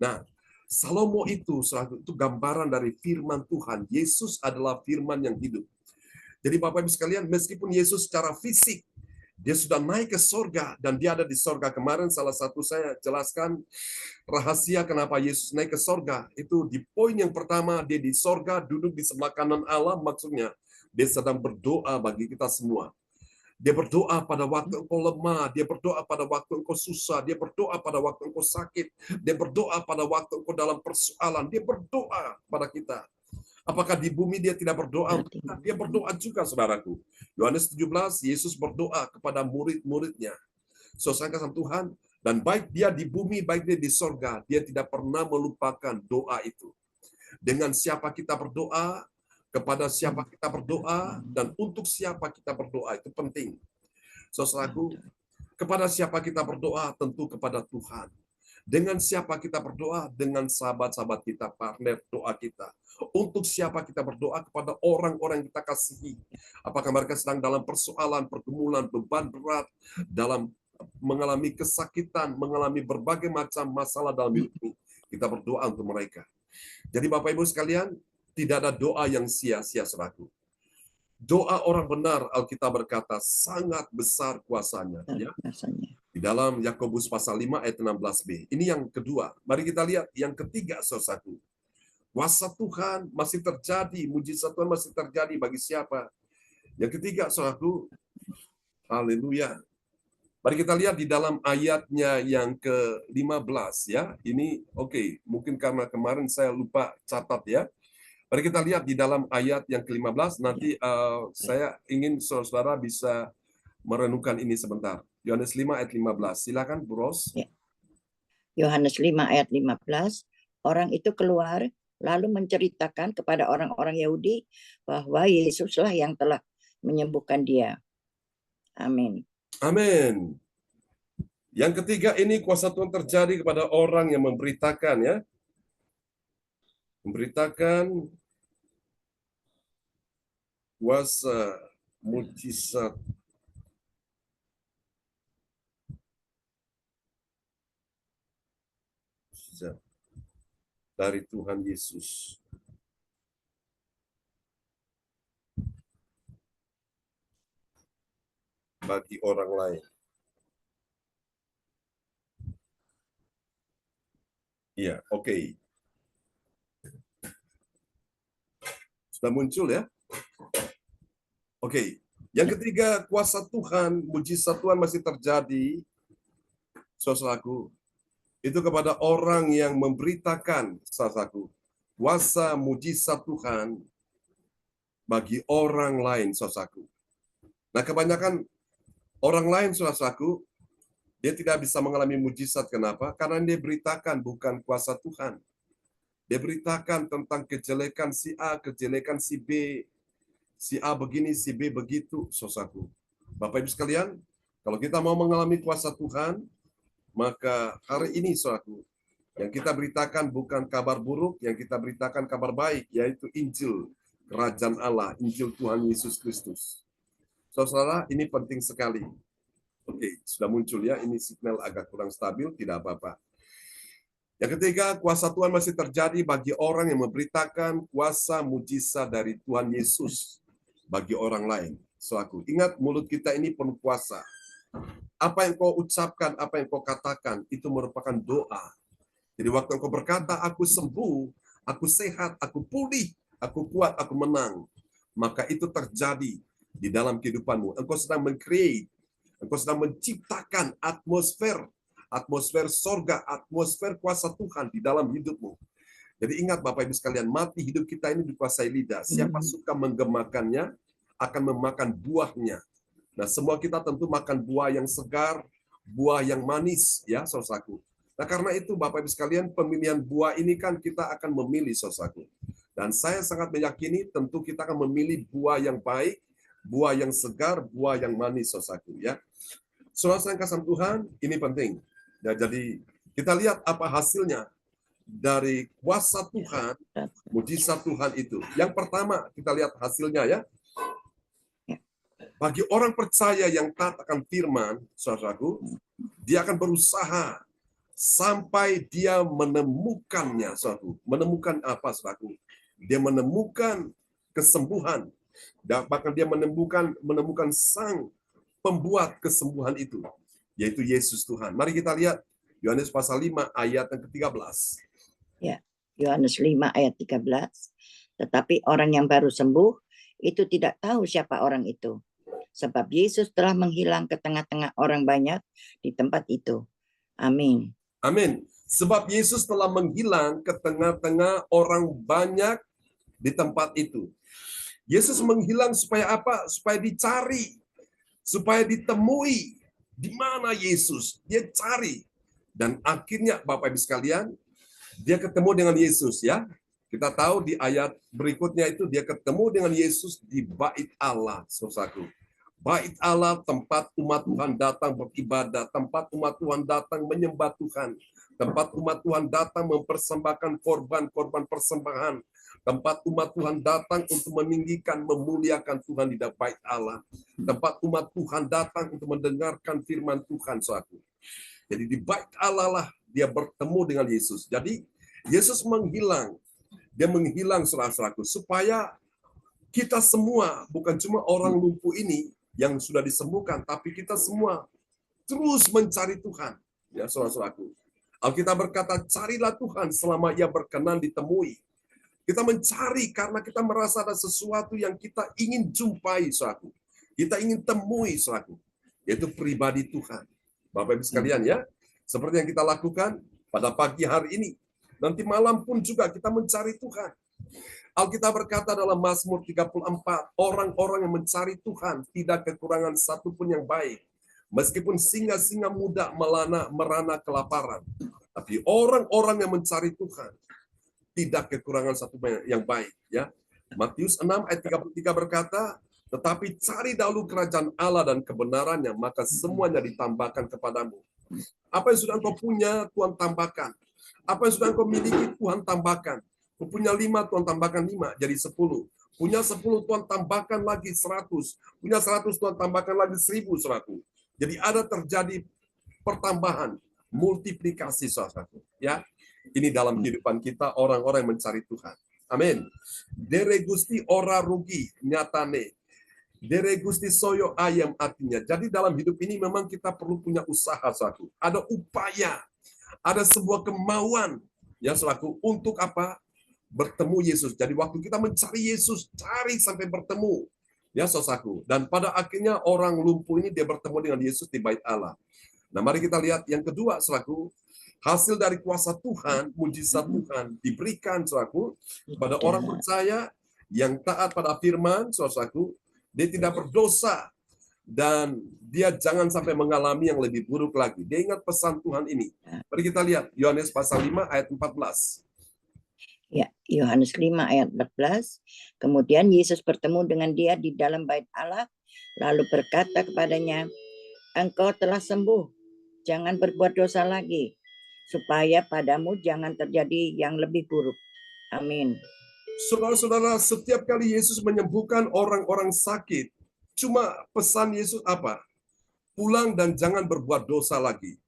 Nah, Salomo itu gambaran dari firman Tuhan. Yesus adalah firman yang hidup. Jadi Bapak Ibu sekalian, meskipun Yesus secara fisik, dia sudah naik ke sorga, dan dia ada di sorga. Kemarin salah satu saya jelaskan rahasia kenapa Yesus naik ke sorga. Itu di poin yang pertama, dia di sorga, duduk di sebelah kanan Allah, maksudnya dia sedang berdoa bagi kita semua. Dia berdoa pada waktu engkau lemah, dia berdoa pada waktu engkau susah, dia berdoa pada waktu engkau sakit, dia berdoa pada waktu engkau dalam persoalan, dia berdoa pada kita. Apakah di bumi dia tidak berdoa? Dia berdoa juga, saudaraku. Yohanes 17, Yesus berdoa kepada murid-muridnya. Saudara sama Tuhan, dan baik dia di bumi, baik dia di sorga, dia tidak pernah melupakan doa itu. Dengan siapa kita berdoa, kepada siapa kita berdoa, dan untuk siapa kita berdoa, itu penting. Saudaraku, kepada siapa kita berdoa, tentu kepada Tuhan. Dengan siapa kita berdoa? Dengan sahabat-sahabat kita, partner doa kita. Untuk siapa kita berdoa? Kepada orang-orang yang kita kasihi. Apakah mereka sedang dalam persoalan, pergumulan, beban berat, dalam mengalami kesakitan, mengalami berbagai macam masalah dalam hidup ini. Kita berdoa untuk mereka. Jadi Bapak Ibu sekalian, tidak ada doa yang sia-sia, saudaraku. Doa orang benar, Alkitab berkata, sangat besar kuasanya. Ya. Di dalam Yakobus pasal 5 ayat 16b. Ini yang kedua. Mari kita lihat yang ketiga, saudaraku. Kuasa Tuhan masih terjadi, mujizat Tuhan masih terjadi bagi siapa? Yang ketiga, saudaraku, haleluya. Mari kita lihat di dalam ayatnya yang ke-15 ya. Ini oke, mungkin karena kemarin saya lupa catat ya. Mari kita lihat di dalam ayat yang ke-15, nanti saya ingin saudara bisa merenungkan ini sebentar. Yohanes 5 ayat 15. Silakan, Bros. Yohanes 5 ayat 15, orang itu keluar lalu menceritakan kepada orang-orang Yahudi bahwa Yesuslah yang telah menyembuhkan dia. Amin. Amin. Yang ketiga, ini kuasa Tuhan terjadi kepada orang yang memberitakan ya. Memberitakan kuasa mujizat dari Tuhan Yesus. Bagi orang lain. Iya, oke. Sudah muncul ya? Oke. Yang ketiga, kuasa Tuhan, mujizat Tuhan masih terjadi, saudaraku, itu kepada orang yang memberitakan, saudaraku, kuasa mujizat Tuhan bagi orang lain, saudaraku. Nah, kebanyakan orang lain, saudaraku, dia tidak bisa mengalami mujizat. Kenapa? Karena dia beritakan bukan kuasa Tuhan. Dia beritakan tentang kejelekan si A, kejelekan si B, si A begini, si B begitu, saudaraku. Bapak Ibu sekalian, kalau kita mau mengalami kuasa Tuhan, maka hari ini, saudaraku, yang kita beritakan bukan kabar buruk, yang kita beritakan kabar baik, yaitu Injil Kerajaan Allah, Injil Tuhan Yesus Kristus. Saudara, ini penting sekali. Oke, sudah muncul ya, ini signal agak kurang stabil, tidak apa-apa. Yang ketiga, kuasa Tuhan masih terjadi bagi orang yang memberitakan kuasa mujizat dari Tuhan Yesus bagi orang lain. Selaku ingat, mulut kita ini penuh kuasa. Apa yang kau ucapkan, apa yang kau katakan, itu merupakan doa. Jadi waktu engkau berkata, aku sembuh, aku sehat, aku pulih, aku kuat, aku menang, maka itu terjadi di dalam kehidupanmu. Engkau sedang men-create, engkau sedang menciptakan atmosfer sorga, atmosfer kuasa Tuhan di dalam hidupmu. Jadi ingat Bapak Ibu sekalian, mati hidup kita ini dikuasai lidah. Siapa suka menggemakannya, akan memakan buahnya. Nah, semua kita tentu makan buah yang segar, buah yang manis, ya, saudaraku. Nah, karena itu Bapak Ibu sekalian, pemilihan buah ini kan kita akan memilih, saudaraku. Dan saya sangat meyakini tentu kita akan memilih buah yang baik, buah yang segar, buah yang manis, saudaraku, ya. Saudara yang kasih Tuhan, ini penting. Ya, jadi kita lihat apa hasilnya dari kuasa Tuhan, mujizat Tuhan itu. Yang pertama, kita lihat hasilnya ya. Bagi orang percaya yang taat akan firman, saudaraku, dia akan berusaha sampai dia menemukannya, saudaraku. Menemukan apa, saudaraku? Dia menemukan kesembuhan, dan bahkan dia menemukan sang pembuat kesembuhan itu, yaitu Yesus Tuhan. Mari kita lihat Yohanes pasal 5 ayat yang ke-13. Ya, Yohanes 5 ayat 13. Tetapi orang yang baru sembuh itu tidak tahu siapa orang itu, sebab Yesus telah menghilang ke tengah-tengah orang banyak di tempat itu. Amin. Amin. Sebab Yesus telah menghilang ke tengah-tengah orang banyak di tempat itu. Yesus menghilang supaya apa? Supaya dicari, supaya ditemui. Di mana Yesus? Dia cari. Dan akhirnya Bapak Ibu sekalian, dia ketemu dengan Yesus ya. Kita tahu di ayat berikutnya itu dia ketemu dengan Yesus di Bait Allah, saudaraku. Bait Allah, tempat umat Tuhan datang beribadah, tempat umat Tuhan datang menyembah Tuhan, tempat umat Tuhan datang mempersembahkan korban-korban persembahan, tempat umat Tuhan datang untuk meninggikan, memuliakan Tuhan di Bait Allah, tempat umat Tuhan datang untuk mendengarkan firman Tuhan, saudaraku. Jadi di Bait Allah lah dia bertemu dengan Yesus. Jadi Yesus menghilang. Dia menghilang, saudara-saudaraku, supaya kita semua, bukan cuma orang lumpuh ini yang sudah disembuhkan, tapi kita semua terus mencari Tuhan. Ya, saudara-saudaraku. Alkitab berkata, carilah Tuhan selama ia berkenan ditemui. Kita mencari karena kita merasa ada sesuatu yang kita ingin jumpai, saudaraku. Kita ingin temui, saudaraku. Yaitu pribadi Tuhan. Bapak Ibu sekalian ya, seperti yang kita lakukan pada pagi hari ini. Nanti malam pun juga kita mencari Tuhan. Alkitab berkata dalam Mazmur 34, orang-orang yang mencari Tuhan tidak kekurangan satupun yang baik. Meskipun singa-singa muda merana kelaparan. Tapi orang-orang yang mencari Tuhan tidak kekurangan satupun yang baik. Ya. Matius 6 ayat 33 berkata, tetapi cari dahulu kerajaan Allah dan kebenarannya, maka semuanya ditambahkan kepadamu. Apa yang sudah engkau punya, Tuhan tambahkan. Apa yang sudah engkau miliki, Tuhan tambahkan. Kau punya 5, Tuhan tambahkan 5, jadi 10. Punya 10, Tuhan tambahkan lagi 100. Punya 100, Tuhan tambahkan lagi 1000, saudaraku. Jadi ada terjadi pertambahan, multiplikasi, saudaraku. Ya, ini dalam kehidupan kita, orang-orang yang mencari Tuhan. Amin. Dere Gusti ora rugi, nyatane. Dere Gusti soyo ayam artinya. Jadi dalam hidup ini memang kita perlu punya usaha, saudaraku. Ada upaya. Ada sebuah kemauan ya selaku untuk apa? Bertemu Yesus. Jadi waktu kita mencari Yesus, cari sampai bertemu. Ya saudaraku. Dan pada akhirnya orang lumpuh ini dia bertemu dengan Yesus di Bait Allah. Nah, mari kita lihat yang kedua selaku hasil dari kuasa Tuhan, mujizat Tuhan diberikan saudaraku pada orang percaya yang taat pada firman, saudaraku, dia tidak berdosa. Dan dia jangan sampai mengalami yang lebih buruk lagi. Dia ingat pesan Tuhan ini. Mari kita lihat Yohanes pasal 5 ayat 14. Ya, Yohanes 5 ayat 14. Kemudian Yesus bertemu dengan dia di dalam Bait Allah, lalu berkata kepadanya, engkau telah sembuh, jangan berbuat dosa lagi, supaya padamu jangan terjadi yang lebih buruk. Amin. Saudara-saudara, setiap kali Yesus menyembuhkan orang-orang sakit, cuma pesan Yesus apa? Pulang dan jangan berbuat dosa lagi.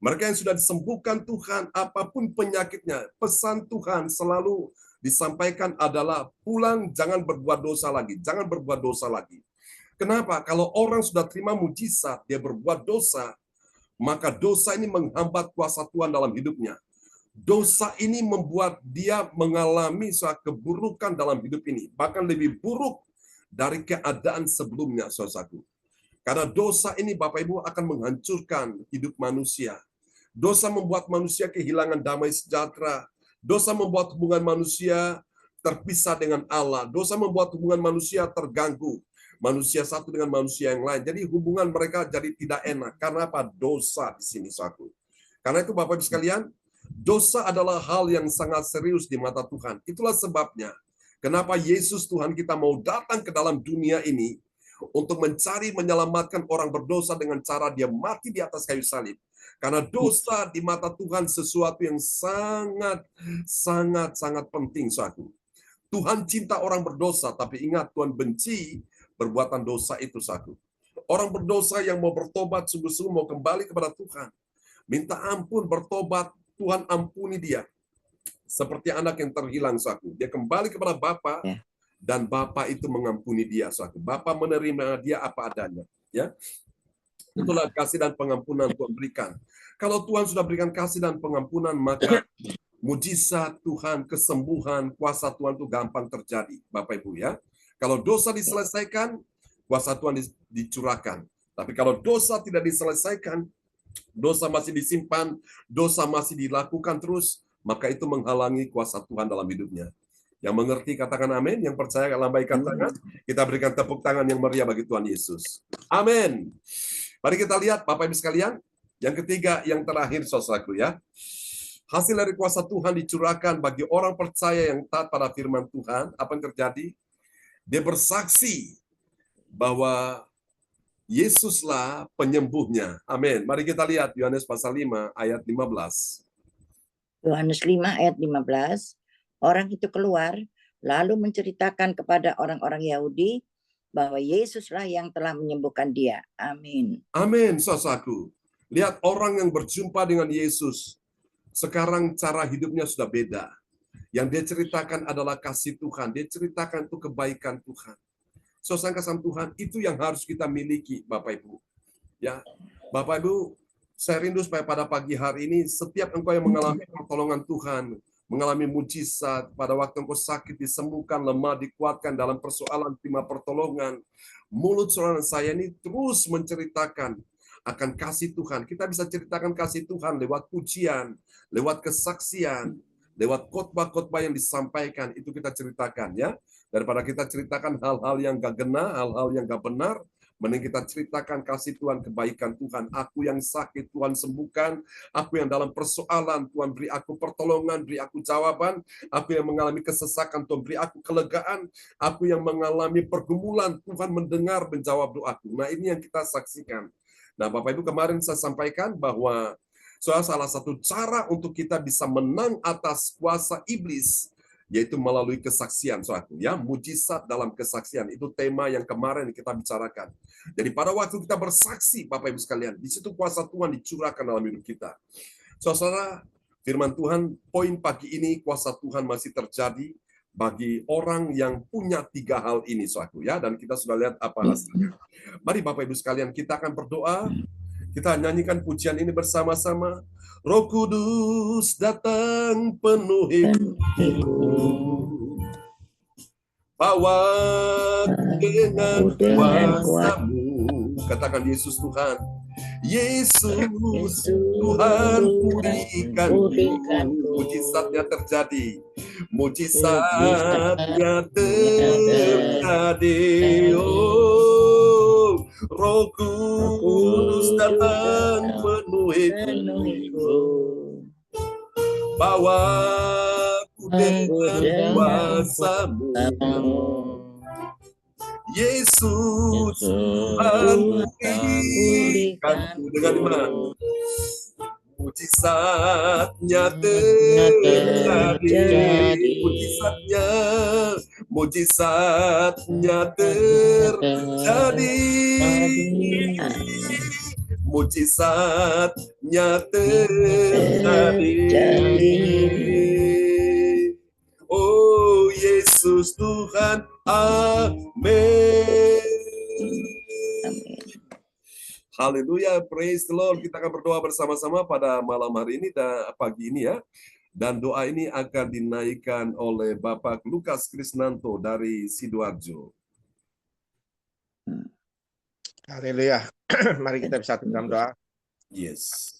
Mereka yang sudah disembuhkan Tuhan, apapun penyakitnya, pesan Tuhan selalu disampaikan adalah pulang, jangan berbuat dosa lagi. Jangan berbuat dosa lagi. Kenapa? Kalau orang sudah terima mujizat, dia berbuat dosa, maka dosa ini menghambat kuasa Tuhan dalam hidupnya. Dosa ini membuat dia mengalami suatu keburukan dalam hidup ini. Bahkan lebih buruk dari keadaan sebelumnya, saudaraku. Karena dosa ini Bapak Ibu akan menghancurkan hidup manusia. Dosa membuat manusia kehilangan damai sejahtera. Dosa membuat hubungan manusia terpisah dengan Allah. Dosa membuat hubungan manusia terganggu. Manusia satu dengan manusia yang lain. Jadi hubungan mereka jadi tidak enak. Karena apa? Dosa di sini, saudaraku. Karena itu Bapak Ibu sekalian, dosa adalah hal yang sangat serius di mata Tuhan. Itulah sebabnya kenapa Yesus Tuhan kita mau datang ke dalam dunia ini untuk mencari menyelamatkan orang berdosa dengan cara dia mati di atas kayu salib. Karena dosa di mata Tuhan sesuatu yang sangat penting suatu. Tuhan cinta orang berdosa, tapi ingat Tuhan benci perbuatan dosa itu satu. Orang berdosa yang mau bertobat sungguh-sungguh mau kembali kepada Tuhan, minta ampun, bertobat, Tuhan ampuni dia. Seperti anak yang terhilang suatu. Dia kembali kepada Bapa dan Bapa itu mengampuni dia suatu. Bapa menerima dia apa adanya, ya. Itulah kasih dan pengampunan Tuhan berikan. Kalau Tuhan sudah berikan kasih dan pengampunan, maka mujizat Tuhan, kesembuhan, kuasa Tuhan itu gampang terjadi, Bapak Ibu ya. Kalau dosa diselesaikan, kuasa Tuhan dicurahkan. Tapi kalau dosa tidak diselesaikan, dosa masih disimpan, dosa masih dilakukan terus, maka itu menghalangi kuasa Tuhan dalam hidupnya. Yang mengerti katakan amin, yang percaya lambaikan tangan, kita berikan tepuk tangan yang meriah bagi Tuhan Yesus. Amin. Mari kita lihat Bapak Ibu sekalian, yang ketiga, yang terakhir saudaraku ya. Hasil dari kuasa Tuhan dicurahkan bagi orang percaya yang taat pada firman Tuhan. Apa yang terjadi? Dia bersaksi bahwa Yesuslah penyembuhnya. Amin. Mari kita lihat Yohanes pasal 5 ayat 15. Yohanes 5 ayat 15. Orang itu keluar lalu menceritakan kepada orang-orang Yahudi bahwa Yesuslah yang telah menyembuhkan dia. Amin. Amin, saudaraku. Lihat orang yang berjumpa dengan Yesus. Sekarang cara hidupnya sudah beda. Yang dia ceritakan adalah kasih Tuhan. Dia ceritakan itu kebaikan Tuhan. Saudara kasih Tuhan, itu yang harus kita miliki, Bapak Ibu. Ya, Bapak Ibu, saya rindu supaya pada pagi hari ini, setiap engkau yang mengalami pertolongan Tuhan, mengalami mujizat, pada waktu engkau sakit disembuhkan, lemah dikuatkan dalam persoalan terima pertolongan, mulut saudara saya ini terus menceritakan akan kasih Tuhan. Kita bisa ceritakan kasih Tuhan lewat pujian, lewat kesaksian, lewat khotbah-khotbah yang disampaikan, itu kita ceritakan ya. Daripada kita ceritakan hal-hal yang gak gena, hal-hal yang gak benar, mending kita ceritakan kasih Tuhan, kebaikan Tuhan. Aku yang sakit, Tuhan sembuhkan. Aku yang dalam persoalan, Tuhan beri aku pertolongan, beri aku jawaban. Aku yang mengalami kesesakan, Tuhan beri aku kelegaan. Aku yang mengalami pergumulan, Tuhan mendengar, menjawab doaku. Nah ini yang kita saksikan. Nah Bapak Ibu, kemarin saya sampaikan bahwa salah satu cara untuk kita bisa menang atas kuasa iblis, yaitu melalui kesaksian suatu ya, mujizat dalam kesaksian. Itu tema yang kemarin kita bicarakan. Jadi pada waktu kita bersaksi, Bapak Ibu sekalian, di situ kuasa Tuhan dicurahkan dalam hidup kita. Saudara, firman Tuhan, poin pagi ini kuasa Tuhan masih terjadi bagi orang yang punya tiga hal ini suatu ya, dan kita sudah lihat apa hasilnya. Mari Bapak Ibu sekalian, kita akan berdoa. Kita nyanyikan pujian ini bersama-sama. Roh Kudus datang penuhi bawa dengan kuasa-Mu. Katakan Yesus Tuhan. Yesus Tuhan pulihkan. Mujizatnya terjadi. Mujizatnya terjadi. Oh, Roh Kudus datang penuhiku. Bawa ku dengan kuasa-Mu. Yesus Tuhan pulihkanku. Dengan iman. Mujizatnya terjadi. Mujizatnya terjadi. Mujizatnya terjadi. Oh Yesus Tuhan, amin. Haleluya, praise the Lord. Kita akan berdoa bersama-sama pada malam hari ini dan pagi ini ya. Dan doa ini akan dinaikkan oleh Bapak Lukas Krisnanto dari Sidoarjo. Haleluya. Mari kita bersatu dalam doa. Yes.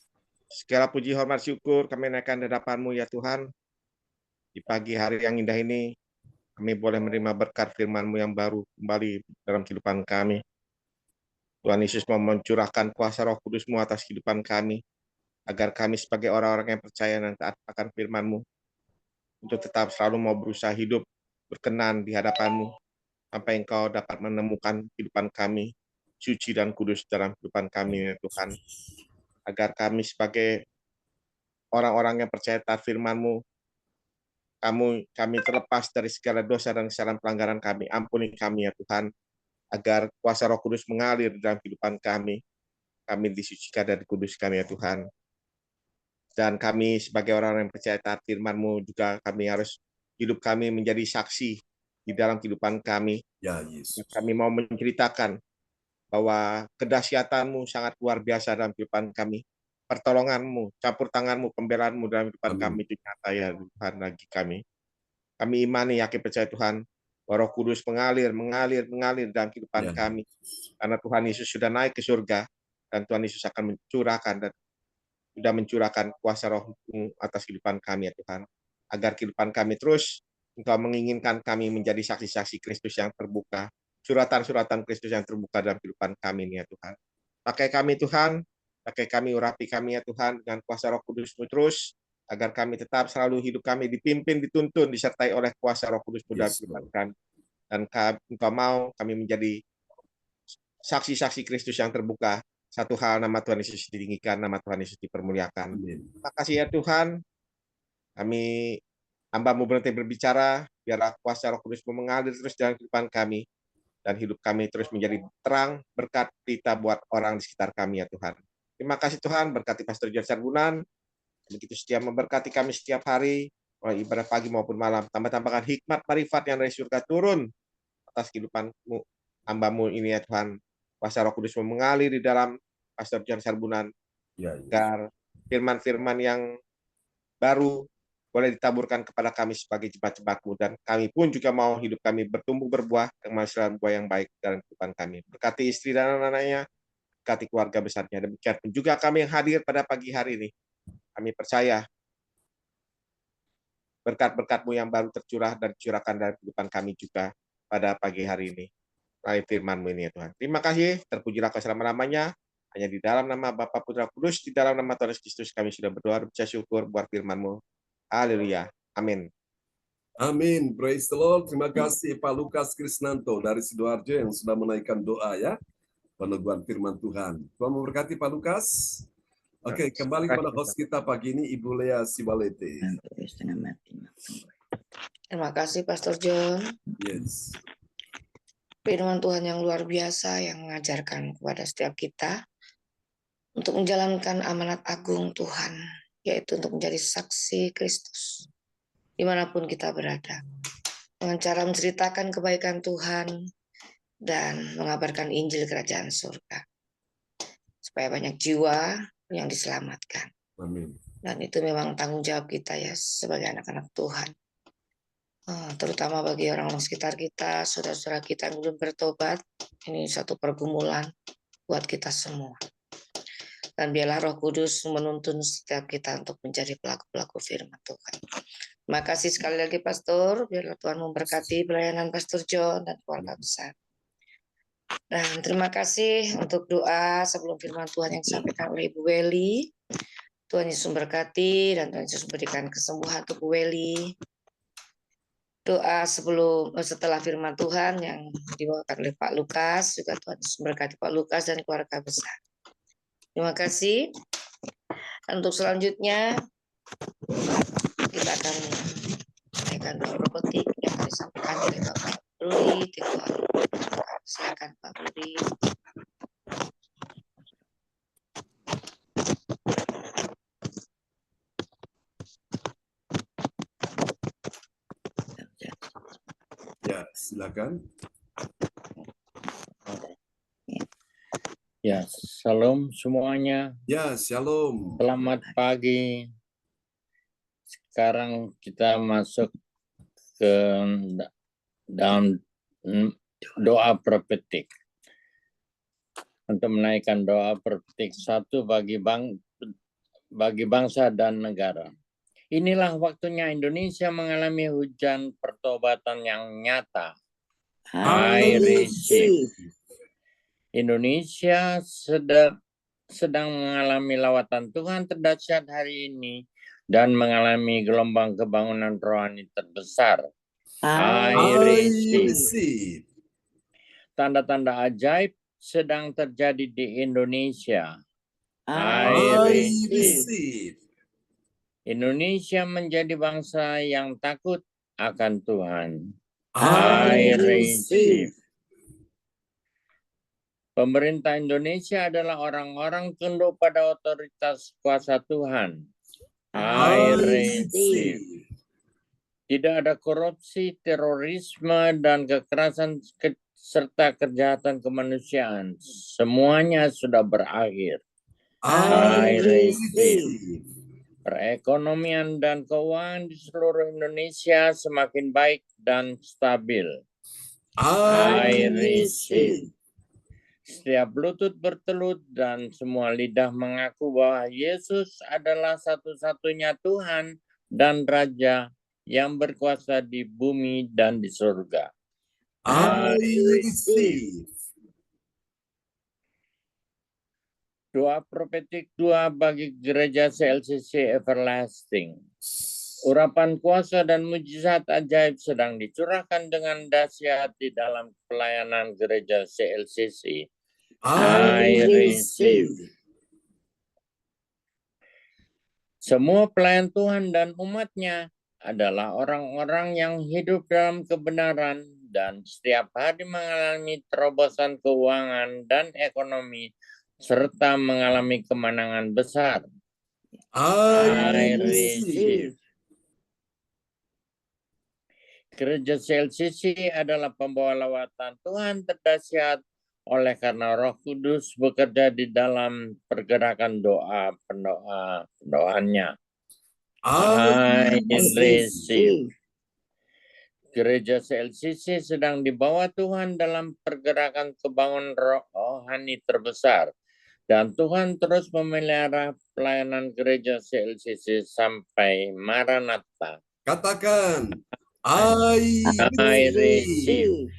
Segala puji, hormat, syukur kami naikkan di hadapan-Mu ya Tuhan. Di pagi hari yang indah ini, kami boleh menerima berkat firman-Mu yang baru kembali dalam kehidupan kami. Tuhan Yesus mau mencurahkan kuasa Roh Kudus-Mu atas kehidupan kami. agar kami sebagai orang-orang yang percaya dan taat akan firman-Mu, untuk tetap selalu mau berusaha hidup berkenan di hadapan-Mu, sampai Engkau dapat menemukan kehidupan kami suci dan kudus dalam kehidupan kami, ya Tuhan. Agar kami sebagai orang-orang yang percaya taat firman-Mu, kami terlepas dari segala dosa dan kesalahan pelanggaran kami. Ampuni kami, ya Tuhan, agar kuasa Roh Kudus mengalir dalam kehidupan kami. Kami disucikan dan dikuduskan, ya Tuhan. Dan kami sebagai orang yang percaya taat firman-Mu juga kami harus hidup kami menjadi saksi di dalam kehidupan kami. Ya, Yesus. Kami mau menceritakan bahwa kedahsyatan-Mu sangat luar biasa dalam kehidupan kami. Pertolongan-Mu, campur tangan-Mu, pembelaan-Mu dalam kehidupan Amin. kami itu nyata, ya Tuhan, bagi kami. Kami imani, yakin, percaya Tuhan, bahwa Roh Kudus mengalir dalam kehidupan Ya. kami. Karena Tuhan Yesus sudah naik ke surga, dan Tuhan Yesus akan mencurahkan dan sudah mencurahkan kuasa Roh-Mu atas kehidupan kami, ya Tuhan. Agar kehidupan kami terus, Engkau menginginkan kami menjadi saksi-saksi Kristus yang terbuka, suratan-suratan Kristus yang terbuka dalam kehidupan kami, ya Tuhan. Pakai kami, Tuhan, pakai kami, urapi kami, ya Tuhan, dengan kuasa Roh Kudus-Mu terus, agar kami tetap selalu hidup kami dipimpin, dituntun, disertai oleh kuasa Roh Kudus-Mu dalam kehidupan kami. Dan Engkau mau kami menjadi saksi-saksi Kristus yang terbuka. Satu hal, nama Tuhan Yesus ditinggikan, nama Tuhan Yesus dipermuliakan. Amin. Terima kasih, ya Tuhan. Kami hamba-Mu berhenti berbicara, biarlah kuasa Roh Kudus-Mu mengalir terus dalam kehidupan kami, dan hidup kami terus menjadi terang, berkat kita buat orang di sekitar kami, ya Tuhan. Terima kasih Tuhan, berkati Pastor John Sarbunan, begitu setia memberkati kami setiap hari, mulai ibadah pagi maupun malam. Tambah-tambahkan hikmat marifat yang dari surga turun atas kehidupan-Mu, hamba-Mu ini, ya Tuhan. Kuasa Roh Kudus mengalir di dalam Pastor John Sarbunan, Ya, agar firman-firman yang baru boleh ditaburkan kepada kami sebagai jemaat-jemaat-Mu, dan kami pun juga mau hidup kami bertumbuh berbuah dengan menghasilkan buah yang baik dalam kehidupan kami. Berkati istri dan anak-anaknya, berkati keluarga besarnya. Demikian pun juga kami yang hadir pada pagi hari ini. Kami percaya berkat-berkat-Mu yang baru tercurah dan dicurahkan dalam kehidupan kami juga pada pagi hari ini. Melalui firman-Mu ini, ya Tuhan. Terima kasih, terpujilah Kau selama-lamanya. Hanya di dalam nama Bapa, Putra, Kudus, di dalam nama Tuhan Yesus Kristus kami sudah berdoa, bersyukur, syukur buat firman-Mu. Haleluya. Amin. Amin. Praise the Lord. Terima kasih Pak Lukas Krisnanto dari Sidoarjo yang sudah menaikkan doa, ya, peneguhan firman Tuhan. Tuhan memberkati Pak Lukas. Oke, kembali kepada host kita pagi ini, Ibu Lea Sibalete. Terima kasih Pastor John. Yes. Firman Tuhan yang luar biasa yang mengajarkan kepada setiap kita untuk menjalankan amanat agung Tuhan, yaitu untuk menjadi saksi Kristus dimanapun kita berada, dengan cara menceritakan kebaikan Tuhan dan mengabarkan Injil Kerajaan Surga, supaya banyak jiwa yang diselamatkan. Amin. Dan itu memang tanggung jawab kita, ya, sebagai anak-anak Tuhan. Terutama bagi orang-orang sekitar kita, saudara-saudara kita yang belum bertobat. Ini satu pergumulan buat kita semua. Dan biarlah Roh Kudus menuntun setiap kita untuk menjadi pelaku-pelaku firman Tuhan. Terima kasih sekali lagi Pastor. Biarlah Tuhan memberkati pelayanan Pastor John dan keluarga besar. Dan terima kasih untuk doa sebelum firman Tuhan yang disampaikan oleh Ibu Weli. Tuhan Yesus memberkati dan Tuhan Yesus memberikan kesembuhan untuk Bu Weli. Doa setelah firman Tuhan yang dibawakan oleh Pak Lukas, juga Tuhan Yesus memberkati Pak Lukas dan keluarga besar. Terima kasih. Dan untuk selanjutnya kita akan menaikkan doa robotik yang akan disampaikan oleh Bapak Rudi. Silakan Pak Rudi. Ya, silakan. Ya, salam semuanya. Ya, shalom. Selamat pagi. Sekarang kita masuk ke dalam doa profetik. Untuk menaikkan doa profetik satu bagi bangsa dan negara. Inilah waktunya Indonesia mengalami hujan pertobatan yang nyata. I receive. Indonesia sedang mengalami lawatan Tuhan terdahsyat hari ini dan mengalami gelombang kebangunan rohani terbesar. I I receive. receive. Tanda-tanda ajaib sedang terjadi di Indonesia. I receive. Indonesia menjadi bangsa yang takut akan Tuhan. I I receive. receive. Pemerintah Indonesia adalah orang-orang tunduk pada otoritas kuasa Tuhan. I receive. Tidak ada korupsi, terorisme, dan kekerasan serta kejahatan kemanusiaan. Semuanya sudah berakhir. I receive. Perekonomian dan keuangan di seluruh Indonesia semakin baik dan stabil. I receive. Setiap lutut bertelut dan semua lidah mengaku bahwa Yesus adalah satu-satunya Tuhan dan Raja yang berkuasa di bumi dan di surga. I receive. Doa profetik 2 bagi gereja CLCC Everlasting. Urapan kuasa dan mujizat ajaib sedang dicurahkan dengan dahsyat di dalam pelayanan gereja CLCC. I receive. Semua pelayan Tuhan dan umatnya adalah orang-orang yang hidup dalam kebenaran dan setiap hari mengalami terobosan keuangan dan ekonomi serta mengalami kemenangan besar. I receive. Gereja CLCC adalah pembawa lawatan Tuhan terdahsyat oleh karena Roh Kudus bekerja di dalam pergerakan pendoaannya. I receive. Gereja CLCC sedang dibawa Tuhan dalam pergerakan kebangunan rohani terbesar. Dan Tuhan terus memelihara pelayanan gereja CLCC sampai Maranatha. Katakan, I receive.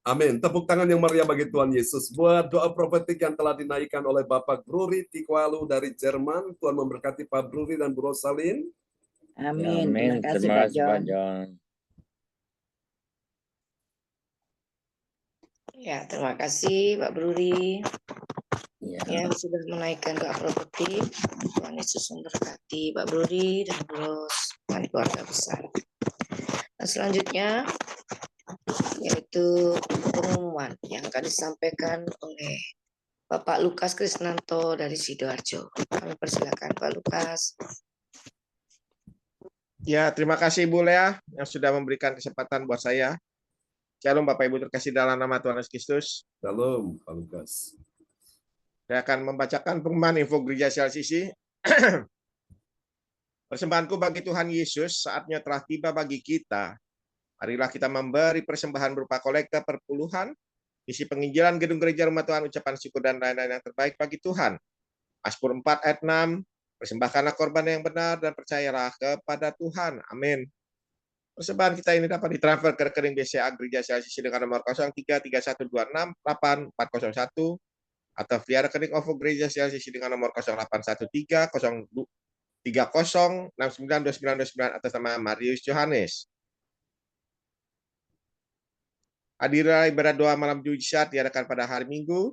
Amin. Tepuk tangan yang meriah bagi Tuhan Yesus. Buat doa profetik yang telah dinaikkan oleh Bapak Bruri Tikwalu dari Jerman. Tuhan memberkati Pak Bruri dan Bu Rosalin. Amin. Terima kasih Pak John. John. Ya, terima kasih Pak Bruri Ya. yang sudah menaikkan doa profetik. Tuhan Yesus memberkati Pak Bruri dan Bros dan keluarga besar. Nah, selanjutnya yaitu pengumuman yang akan disampaikan oleh Bapak Lukas Krisnanto dari Sidoarjo. Kami persilakan Pak Lukas. Ya, terima kasih Ibu Lea yang sudah memberikan kesempatan buat saya. Shalom Bapak Ibu terkasih dalam nama Tuhan Yesus Kristus. Shalom, Pak Lukas. Saya akan membacakan pengumuman info gereja CLCC. Persembahanku bagi Tuhan Yesus, saatnya telah tiba bagi kita. Marilah kita memberi persembahan berupa kolekte perpuluhan, isi penginjilan gedung gereja rumah Tuhan, ucapan syukur dan lain-lain yang terbaik bagi Tuhan. Mazmur 4 ayat 6, persembahkanlah korban yang benar dan percayalah kepada Tuhan. Amin. Persembahan kita ini dapat ditransfer ke rekening BCA Gereja CLCC dengan nomor 0331268401 atau via rekening OVO Gereja CLCC dengan nomor 0813-030-692929 atas nama Marius Johannes. Hadirat ibadah doa malam mujizat diadakan pada hari Minggu,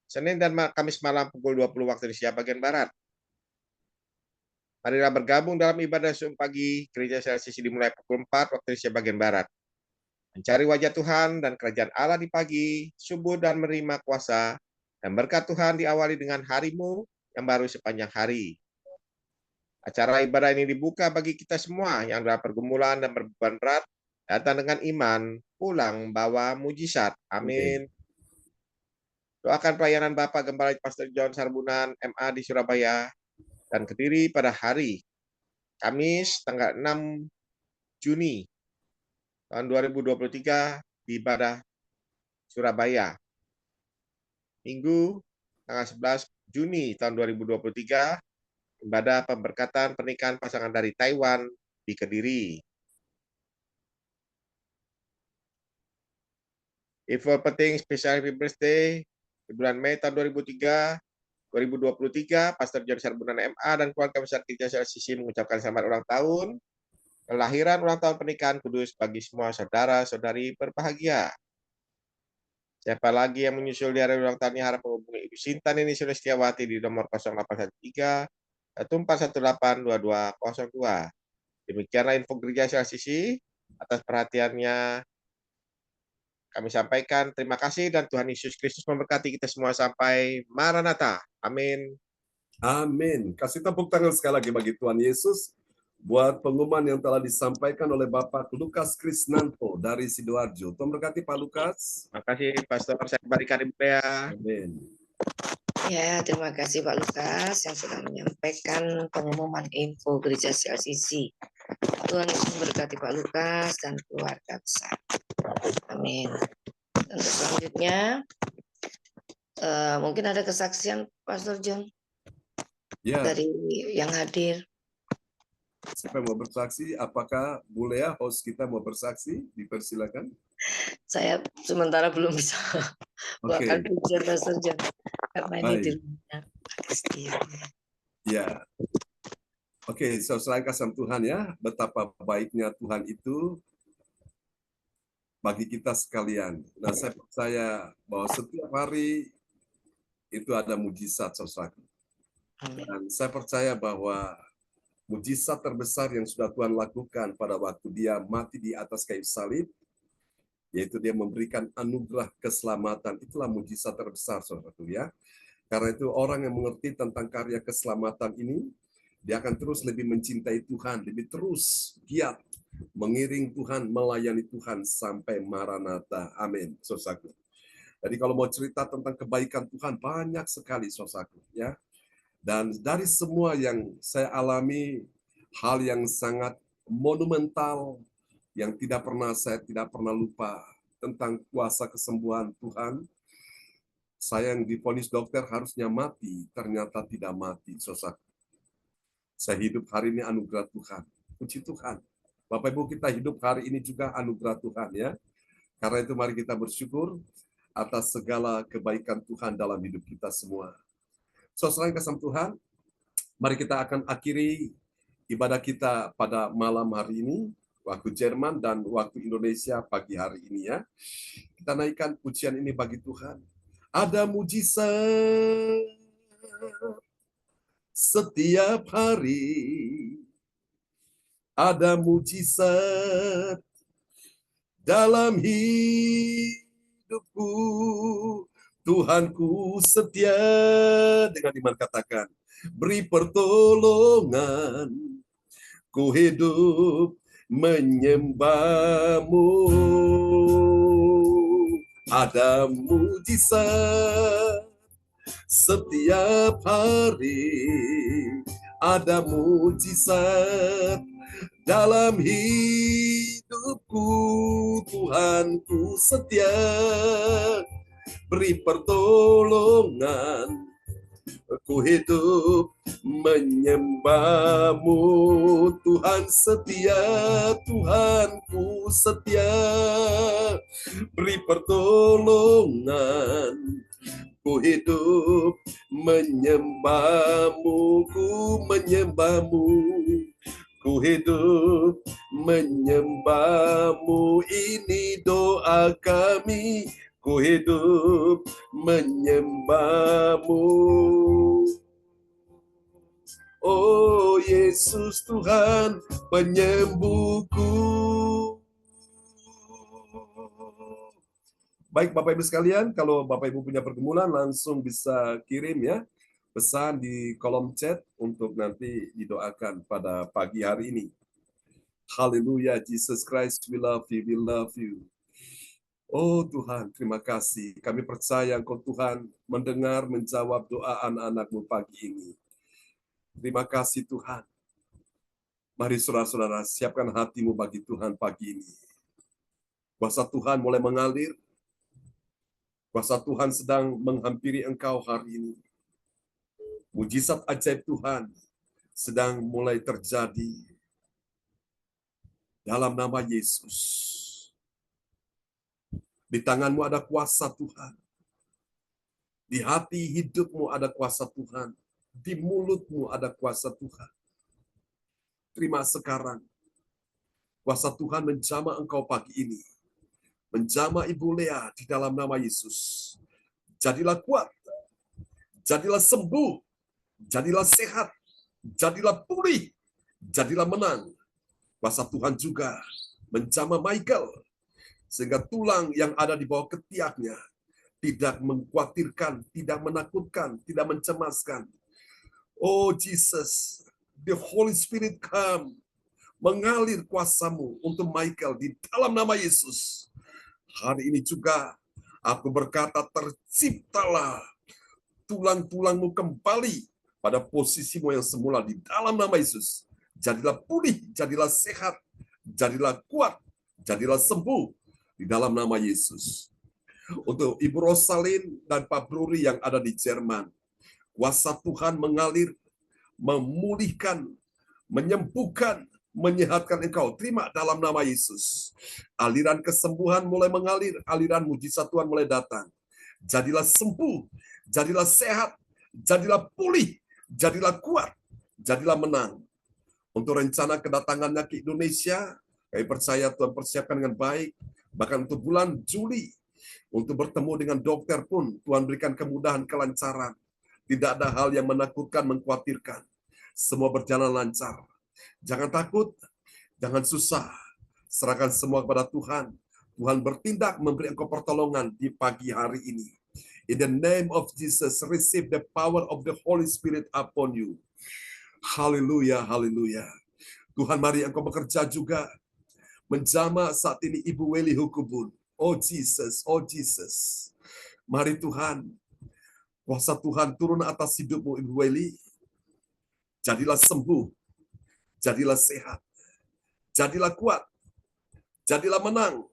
Senin dan Kamis malam pukul 20 waktu Indonesia bagian Barat. Marilah bergabung dalam ibadah Zoom pagi Gereja CLCC dimulai pukul 4 waktu Indonesia bagian Barat. Mencari wajah Tuhan dan kerajaan Allah di pagi, subuh dan menerima kuasa, dan berkat Tuhan diawali dengan harimu yang baru sepanjang hari. Acara ibadah ini dibuka bagi kita semua yang dalam pergumulan dan berbeban berat, datang dengan iman, pulang bawa mujizat. Amin. Doakan pelayanan Bapak Gembala Pastor John Sarbunan, MA di Surabaya, dan Kediri pada hari Kamis tanggal 6 Juni tahun 2023 di ibadah Surabaya. Minggu tanggal 11 Juni tahun 2023 ibadah pemberkatan pernikahan pasangan dari Taiwan di Kediri. Info penting spesial happy birthday di bulan Mei tahun 2003 2023, Pastor John Sarbunan MA dan keluarga besar Gereja CLCC mengucapkan selamat ulang tahun, kelahiran, ulang tahun pernikahan kudus bagi semua saudara-saudari berbahagia. Siapa lagi yang menyusul di hari ulang tahunnya, harap menghubungi Ibu Sinta Nini Sulestiawati di nomor 0813 1418 2202. Demikianlah info Gereja CLCC. Atas perhatiannya kami sampaikan terima kasih dan Tuhan Yesus Kristus memberkati kita semua sampai Maranatha. Amin. Amin. Kasih tepuk tangan sekali lagi bagi Tuhan Yesus buat pengumuman yang telah disampaikan oleh Bapak Lukas Krisnanto dari Sidoarjo. Tuhan berkati Pak Lukas. Terima kasih Pastor, saya berikan Ibu Bea. Amin. Ya, terima kasih Pak Lukas yang sudah menyampaikan pengumuman info Gereja CLCC. Tuhan Yesus memberkati Pak Lukas dan keluarga besar. Amin. Untuk selanjutnya, mungkin ada kesaksian Pastor John Ya, dari yang hadir. siapa yang mau bersaksi? Apakah Bu Lea, host kita, mau bersaksi? Dipersilakan. Saya sementara belum bisa Oke. buatkan pujian Pastor John karena ini Baik. di rumahnya Pak Kristian. Ya. Oke, saudara kasih Tuhan ya, betapa baiknya Tuhan itu bagi kita sekalian. Nah, saya percaya bahwa setiap hari itu ada mujizat, saudara. Amin. Dan saya percaya bahwa mujizat terbesar yang sudah Tuhan lakukan pada waktu dia mati di atas kayu salib, yaitu dia memberikan anugerah keselamatan. Itulah mujizat terbesar, saudaraku ya. Karena itu orang yang mengerti tentang karya keselamatan ini, dia akan terus lebih mencintai Tuhan, lebih terus giat mengiring Tuhan, melayani Tuhan sampai Maranatha. Amin, saudaraku. Jadi kalau mau cerita tentang kebaikan Tuhan, banyak sekali, saudaraku ya. Dan dari semua yang saya alami, hal yang sangat monumental, yang saya tidak pernah lupa tentang kuasa kesembuhan Tuhan. Saya yang divonis dokter harusnya mati, ternyata tidak mati, saudara. Saya hidup hari ini anugerah Tuhan. Puji Tuhan. Bapak Ibu, kita hidup hari ini juga anugerah Tuhan ya. Karena itu mari kita bersyukur atas segala kebaikan Tuhan dalam hidup kita semua. Saudara yang kasih Tuhan, mari kita akan akhiri ibadah kita pada malam hari ini, waktu Jerman dan waktu Indonesia pagi hari ini ya. Kita naikkan pujian ini bagi Tuhan. Ada mujizat setiap hari. Ada mujizat dalam hidupku. Tuhanku setia, dengan iman katakan, beri pertolongan, ku hidup menyembahmu. Ada mujizat setiap hari, ada mujizat dalam hidupku. Tuhanku setia, beri pertolongan, ku hidup menyembahmu. Tuhan setia, Tuhanku setia, beri pertolongan, ku hidup menyembahmu. Ku menyembahmu, ku hidup menyembahmu. Ini doa kami, ku hidup menyembahmu. Oh Yesus Tuhan penyembuhku. Baik Bapak Ibu sekalian, kalau Bapak Ibu punya pergumulan langsung bisa kirim ya pesan di kolom chat untuk nanti didoakan pada pagi hari ini. Haleluya, Jesus Christ, we love you, we love you. Oh Tuhan, terima kasih. Kami percaya Engkau Tuhan mendengar, menjawab doa anak-anak-Mu pagi ini. Terima kasih Tuhan. Mari saudara-saudara, siapkan hatimu bagi Tuhan pagi ini. Kuasa Tuhan mulai mengalir. Kuasa Tuhan sedang menghampiri engkau hari ini. Mujizat ajaib Tuhan sedang mulai terjadi. Dalam nama Yesus. Di tanganmu ada kuasa Tuhan. Di hati hidupmu ada kuasa Tuhan. Di mulutmu ada kuasa Tuhan. Terima sekarang. Kuasa Tuhan menjamah engkau pagi ini. Menjamah Ibu Lea di dalam nama Yesus. Jadilah kuat. Jadilah sembuh. Jadilah sehat. Jadilah pulih. Jadilah menang. Kuasa Tuhan juga menjamah Michael. Sehingga tulang yang ada di bawah ketiaknya tidak mengkhawatirkan, tidak menakutkan, tidak mencemaskan. Oh Jesus, the Holy Spirit come. Mengalir kuasamu untuk Michael di dalam nama Yesus. Hari ini juga aku berkata terciptalah tulang-tulangmu kembali pada posisimu yang semula di dalam nama Yesus. Jadilah pulih, jadilah sehat, jadilah kuat, jadilah sembuh di dalam nama Yesus. Untuk Ibu Rosalin dan Pak Bruri yang ada di Jerman, kuasa Tuhan mengalir, memulihkan, menyembuhkan, menyehatkan engkau. Terima dalam nama Yesus. Aliran kesembuhan mulai mengalir, aliran mujizat Tuhan mulai datang. Jadilah sembuh, jadilah sehat, jadilah pulih, jadilah kuat, jadilah menang. Untuk rencana kedatangannya ke Indonesia, kami percaya Tuhan persiapkan dengan baik. Bahkan untuk bulan Juli, untuk bertemu dengan dokter pun, Tuhan berikan kemudahan, kelancaran. Tidak ada hal yang menakutkan, mengkhawatirkan. Semua berjalan lancar. Jangan takut, jangan susah. Serahkan semua kepada Tuhan. Tuhan bertindak memberi engkau pertolongan di pagi hari ini. In the name of Jesus, receive the power of the Holy Spirit upon you. Haleluya, haleluya. Tuhan, mari engkau bekerja juga. Menjamah saat ini Ibu Weli Hukubun. Oh Jesus, oh Jesus. Mari Tuhan, kuasa Tuhan turun atas hidupmu Ibu Weli. Jadilah sembuh, jadilah sehat, jadilah kuat, jadilah menang.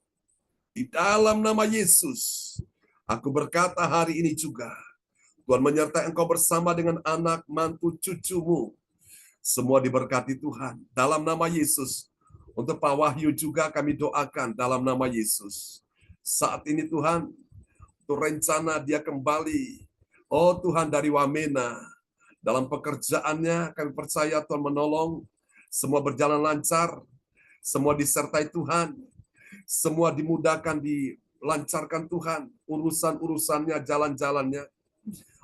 Di dalam nama Yesus, aku berkata hari ini juga, Tuhan menyertai engkau bersama dengan anak, mantu, cucumu. Semua diberkati Tuhan. Dalam nama Yesus, untuk Pak Wahyu juga kami doakan dalam nama Yesus. Saat ini Tuhan, untuk rencana dia kembali, oh Tuhan dari Wamena, dalam pekerjaannya kami percaya Tuhan menolong, semua berjalan lancar, semua disertai Tuhan, semua dimudahkan, dilancarkan Tuhan, urusan-urusannya, jalan-jalannya,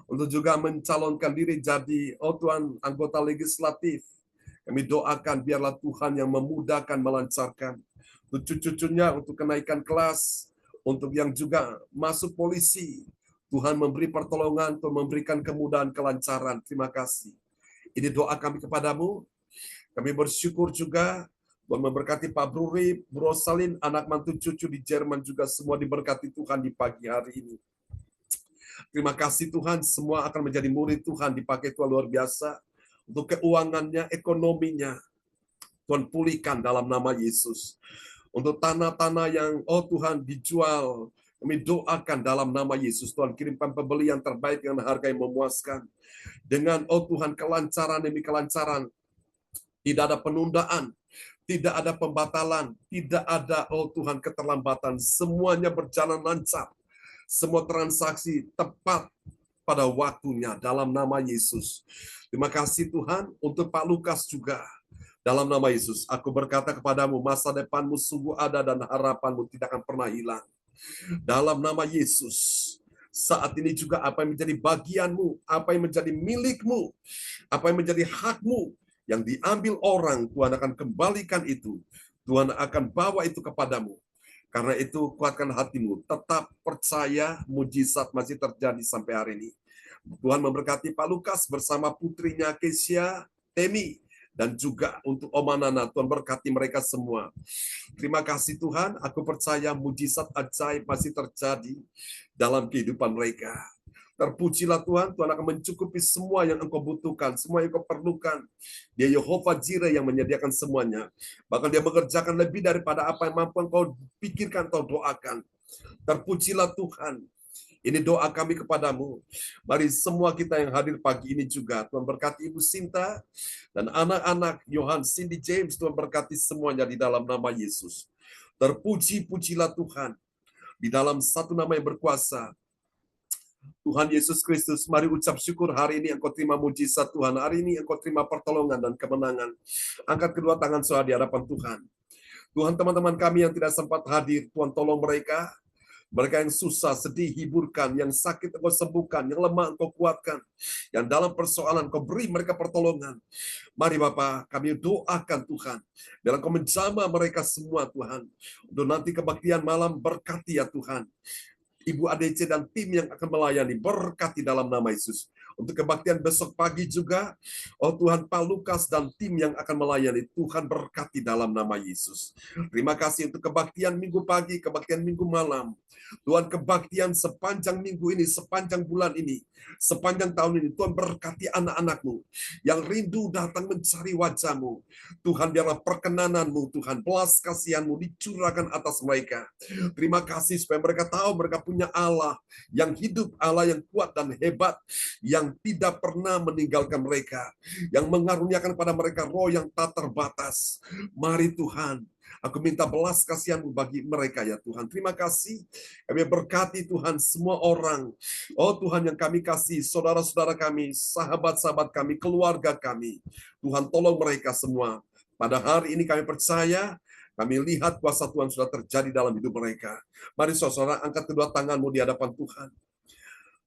untuk juga mencalonkan diri jadi, oh Tuhan, anggota legislatif. Kami doakan biarlah Tuhan yang memudahkan, melancarkan, untuk cucu-cucunya, untuk kenaikan kelas, untuk yang juga masuk polisi, Tuhan memberi pertolongan, untuk memberikan kemudahan, kelancaran. Terima kasih. Ini doa kami kepadamu. Kami bersyukur juga Tuhan memberkati Pak Bruri, Bu Rosalin, anak mantu cucu di Jerman juga semua diberkati Tuhan di pagi hari ini. Terima kasih Tuhan, semua akan menjadi murid Tuhan, dipakai Tuhan luar biasa. Untuk keuangannya, ekonominya, Tuhan pulihkan dalam nama Yesus. Untuk tanah-tanah yang, oh Tuhan, dijual, kami doakan dalam nama Yesus. Tuhan kirimkan pembeli yang terbaik dengan harga yang memuaskan. Dengan, oh Tuhan, kelancaran demi kelancaran. Tidak ada penundaan, tidak ada pembatalan, tidak ada, oh Tuhan, keterlambatan. Semuanya berjalan lancar. Semua transaksi tepat pada waktunya dalam nama Yesus. Terima kasih Tuhan untuk Pak Lukas juga. Dalam nama Yesus, aku berkata kepadamu, masa depanmu sungguh ada dan harapanmu tidak akan pernah hilang. Dalam nama Yesus, saat ini juga apa yang menjadi bagianmu, apa yang menjadi milikmu, apa yang menjadi hakmu, yang diambil orang, Tuhan akan kembalikan itu. Tuhan akan bawa itu kepadamu. Karena itu kuatkan hatimu, tetap percaya mujizat masih terjadi sampai hari ini. Tuhan memberkati Pak Lukas bersama putrinya Kesia, Temi, dan juga untuk Oma Nana. Tuhan berkati mereka semua. Terima kasih Tuhan, aku percaya mujizat ajaib masih terjadi dalam kehidupan mereka. Terpujilah Tuhan, Tuhan akan mencukupi semua yang engkau butuhkan, semua yang engkau perlukan. Dia Yehova Jireh yang menyediakan semuanya. Bahkan dia mengerjakan lebih daripada apa yang mampu engkau pikirkan atau doakan. Terpujilah Tuhan. Ini doa kami kepadamu. Mari semua kita yang hadir pagi ini juga. Tuhan berkati Ibu Sinta dan anak-anak Yohan, Cindy, James. Tuhan berkati semuanya di dalam nama Yesus. Terpuji-pujilah Tuhan. Di dalam satu nama yang berkuasa. Tuhan Yesus Kristus, mari ucap syukur hari ini Engkau terima mujizat Tuhan. Hari ini Engkau terima pertolongan dan kemenangan. Angkat kedua tangan saudara di hadapan Tuhan. Tuhan, teman-teman kami yang tidak sempat hadir, Tuhan tolong mereka. Mereka yang susah, sedih, hiburkan. Yang sakit Engkau sembuhkan. Yang lemah Engkau kuatkan. Yang dalam persoalan Engkau beri mereka pertolongan. Mari Bapa, kami doakan Tuhan. Dalam Engkau menjamah mereka semua Tuhan. Untuk nanti kebaktian malam berkati ya Tuhan. Ibu ADC dan tim yang akan melayani, berkati dalam nama Yesus. Untuk kebaktian besok pagi juga, oh Tuhan, Pak Lukas dan tim yang akan melayani, Tuhan berkati dalam nama Yesus. Terima kasih untuk kebaktian minggu pagi, kebaktian minggu malam. Tuhan, kebaktian sepanjang minggu ini, sepanjang bulan ini, sepanjang tahun ini, Tuhan berkati anak-anak-Mu yang rindu datang mencari wajah-Mu. Tuhan, biarlah perkenanan-Mu, Tuhan, belas kasihan-Mu dicurahkan atas mereka. Terima kasih supaya mereka tahu mereka punya Allah yang hidup, Allah yang kuat dan hebat, yang tidak pernah meninggalkan mereka, yang mengaruniakan pada mereka roh yang tak terbatas. Mari Tuhan, aku minta belas kasihan-Mu bagi mereka ya Tuhan. Terima kasih. Kami berkati Tuhan semua orang. Oh Tuhan yang kami kasih, saudara-saudara kami, sahabat-sahabat kami, keluarga kami. Tuhan tolong mereka semua. Pada hari ini kami percaya, kami lihat kuasa Tuhan sudah terjadi dalam hidup mereka. Mari saudara, angkat kedua tanganmu di hadapan Tuhan.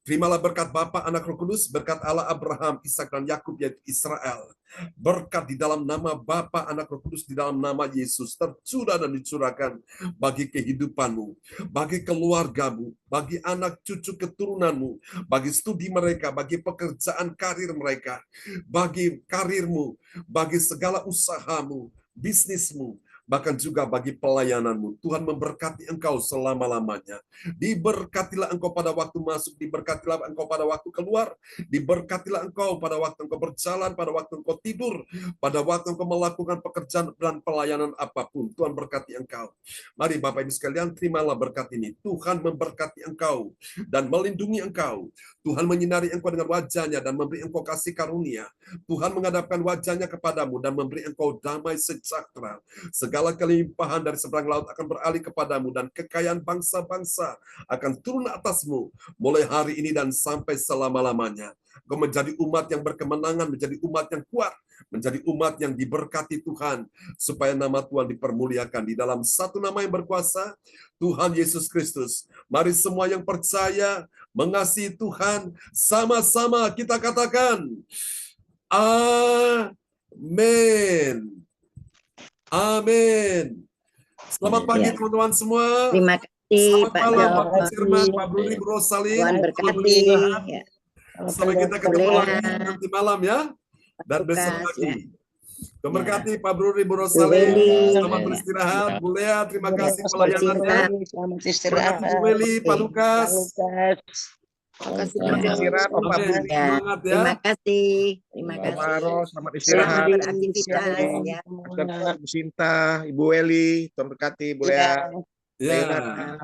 Terimalah berkat Bapa, Anak, Roh Kudus, berkat Allah Abraham, Ishak dan Yakub yaitu Israel. Berkat di dalam nama Bapa, Anak, Roh Kudus, di dalam nama Yesus tercurah dan dicurahkan bagi kehidupanmu, bagi keluargamu, bagi anak cucu keturunanmu, bagi studi mereka, bagi pekerjaan karir mereka, bagi karirmu, bagi segala usahamu, bisnismu, bahkan juga bagi pelayananmu. Tuhan memberkati engkau selama-lamanya. Diberkatilah engkau pada waktu masuk, diberkatilah engkau pada waktu keluar, diberkatilah engkau pada waktu engkau berjalan, pada waktu engkau tidur, pada waktu engkau melakukan pekerjaan dan pelayanan apapun. Tuhan berkati engkau. Mari Bapak Ibu sekalian, terimalah berkat ini. Tuhan memberkati engkau dan melindungi engkau. Tuhan menyinari engkau dengan wajahnya dan memberi engkau kasih karunia. Tuhan menghadapkan wajahnya kepadamu dan memberi engkau damai sejahtera. Segala kelimpahan dari seberang laut akan beralih kepadamu dan kekayaan bangsa-bangsa akan turun atasmu mulai hari ini dan sampai selama-lamanya. Kau menjadi umat yang berkemenangan, menjadi umat yang kuat, menjadi umat yang diberkati Tuhan, supaya nama Tuhan dipermuliakan di dalam satu nama yang berkuasa, Tuhan Yesus Kristus. Mari semua yang percaya, mengasihi Tuhan, sama-sama kita katakan, Amin. Amin. Selamat pagi teman-teman semua. Terima kasih Selamat Pak malam Joko. Pak Firman, Pak Bruni, Bu Rosalin. Tuhan berkati. Ya. Sampai kita ketemu Boleh. lagi nanti malam ya. Dan besok Lukas, lagi. ya. Tuhan berkati Pak Bruni, Bu Rosalin. Weli. Selamat beristirahat. Bu Lea, terima kasih Cinta. pelayanannya. Selamat Berkati istirahat. Bu Weli, Pak Lukas. Makasih Selamat banyak. istirahat, Om Pak Amin. Bruni. Ya. Semangat ya. Terima kasih. Terima Om kasih. Aro, selamat Selamat istirahat. beraktivitas ya. Master Bu Sinta, Ibu Weli, Tuhan berkati, Bu Lea. Ya. Leonard.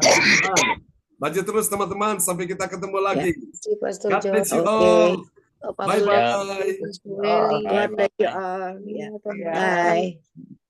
Maju terus teman-teman sampai kita ketemu lagi. Terima kasih, Pastor God bless you Oke. all. Bapak Bye-bye. Pastor Weli. God bless you all. Ya. Bye. Bye.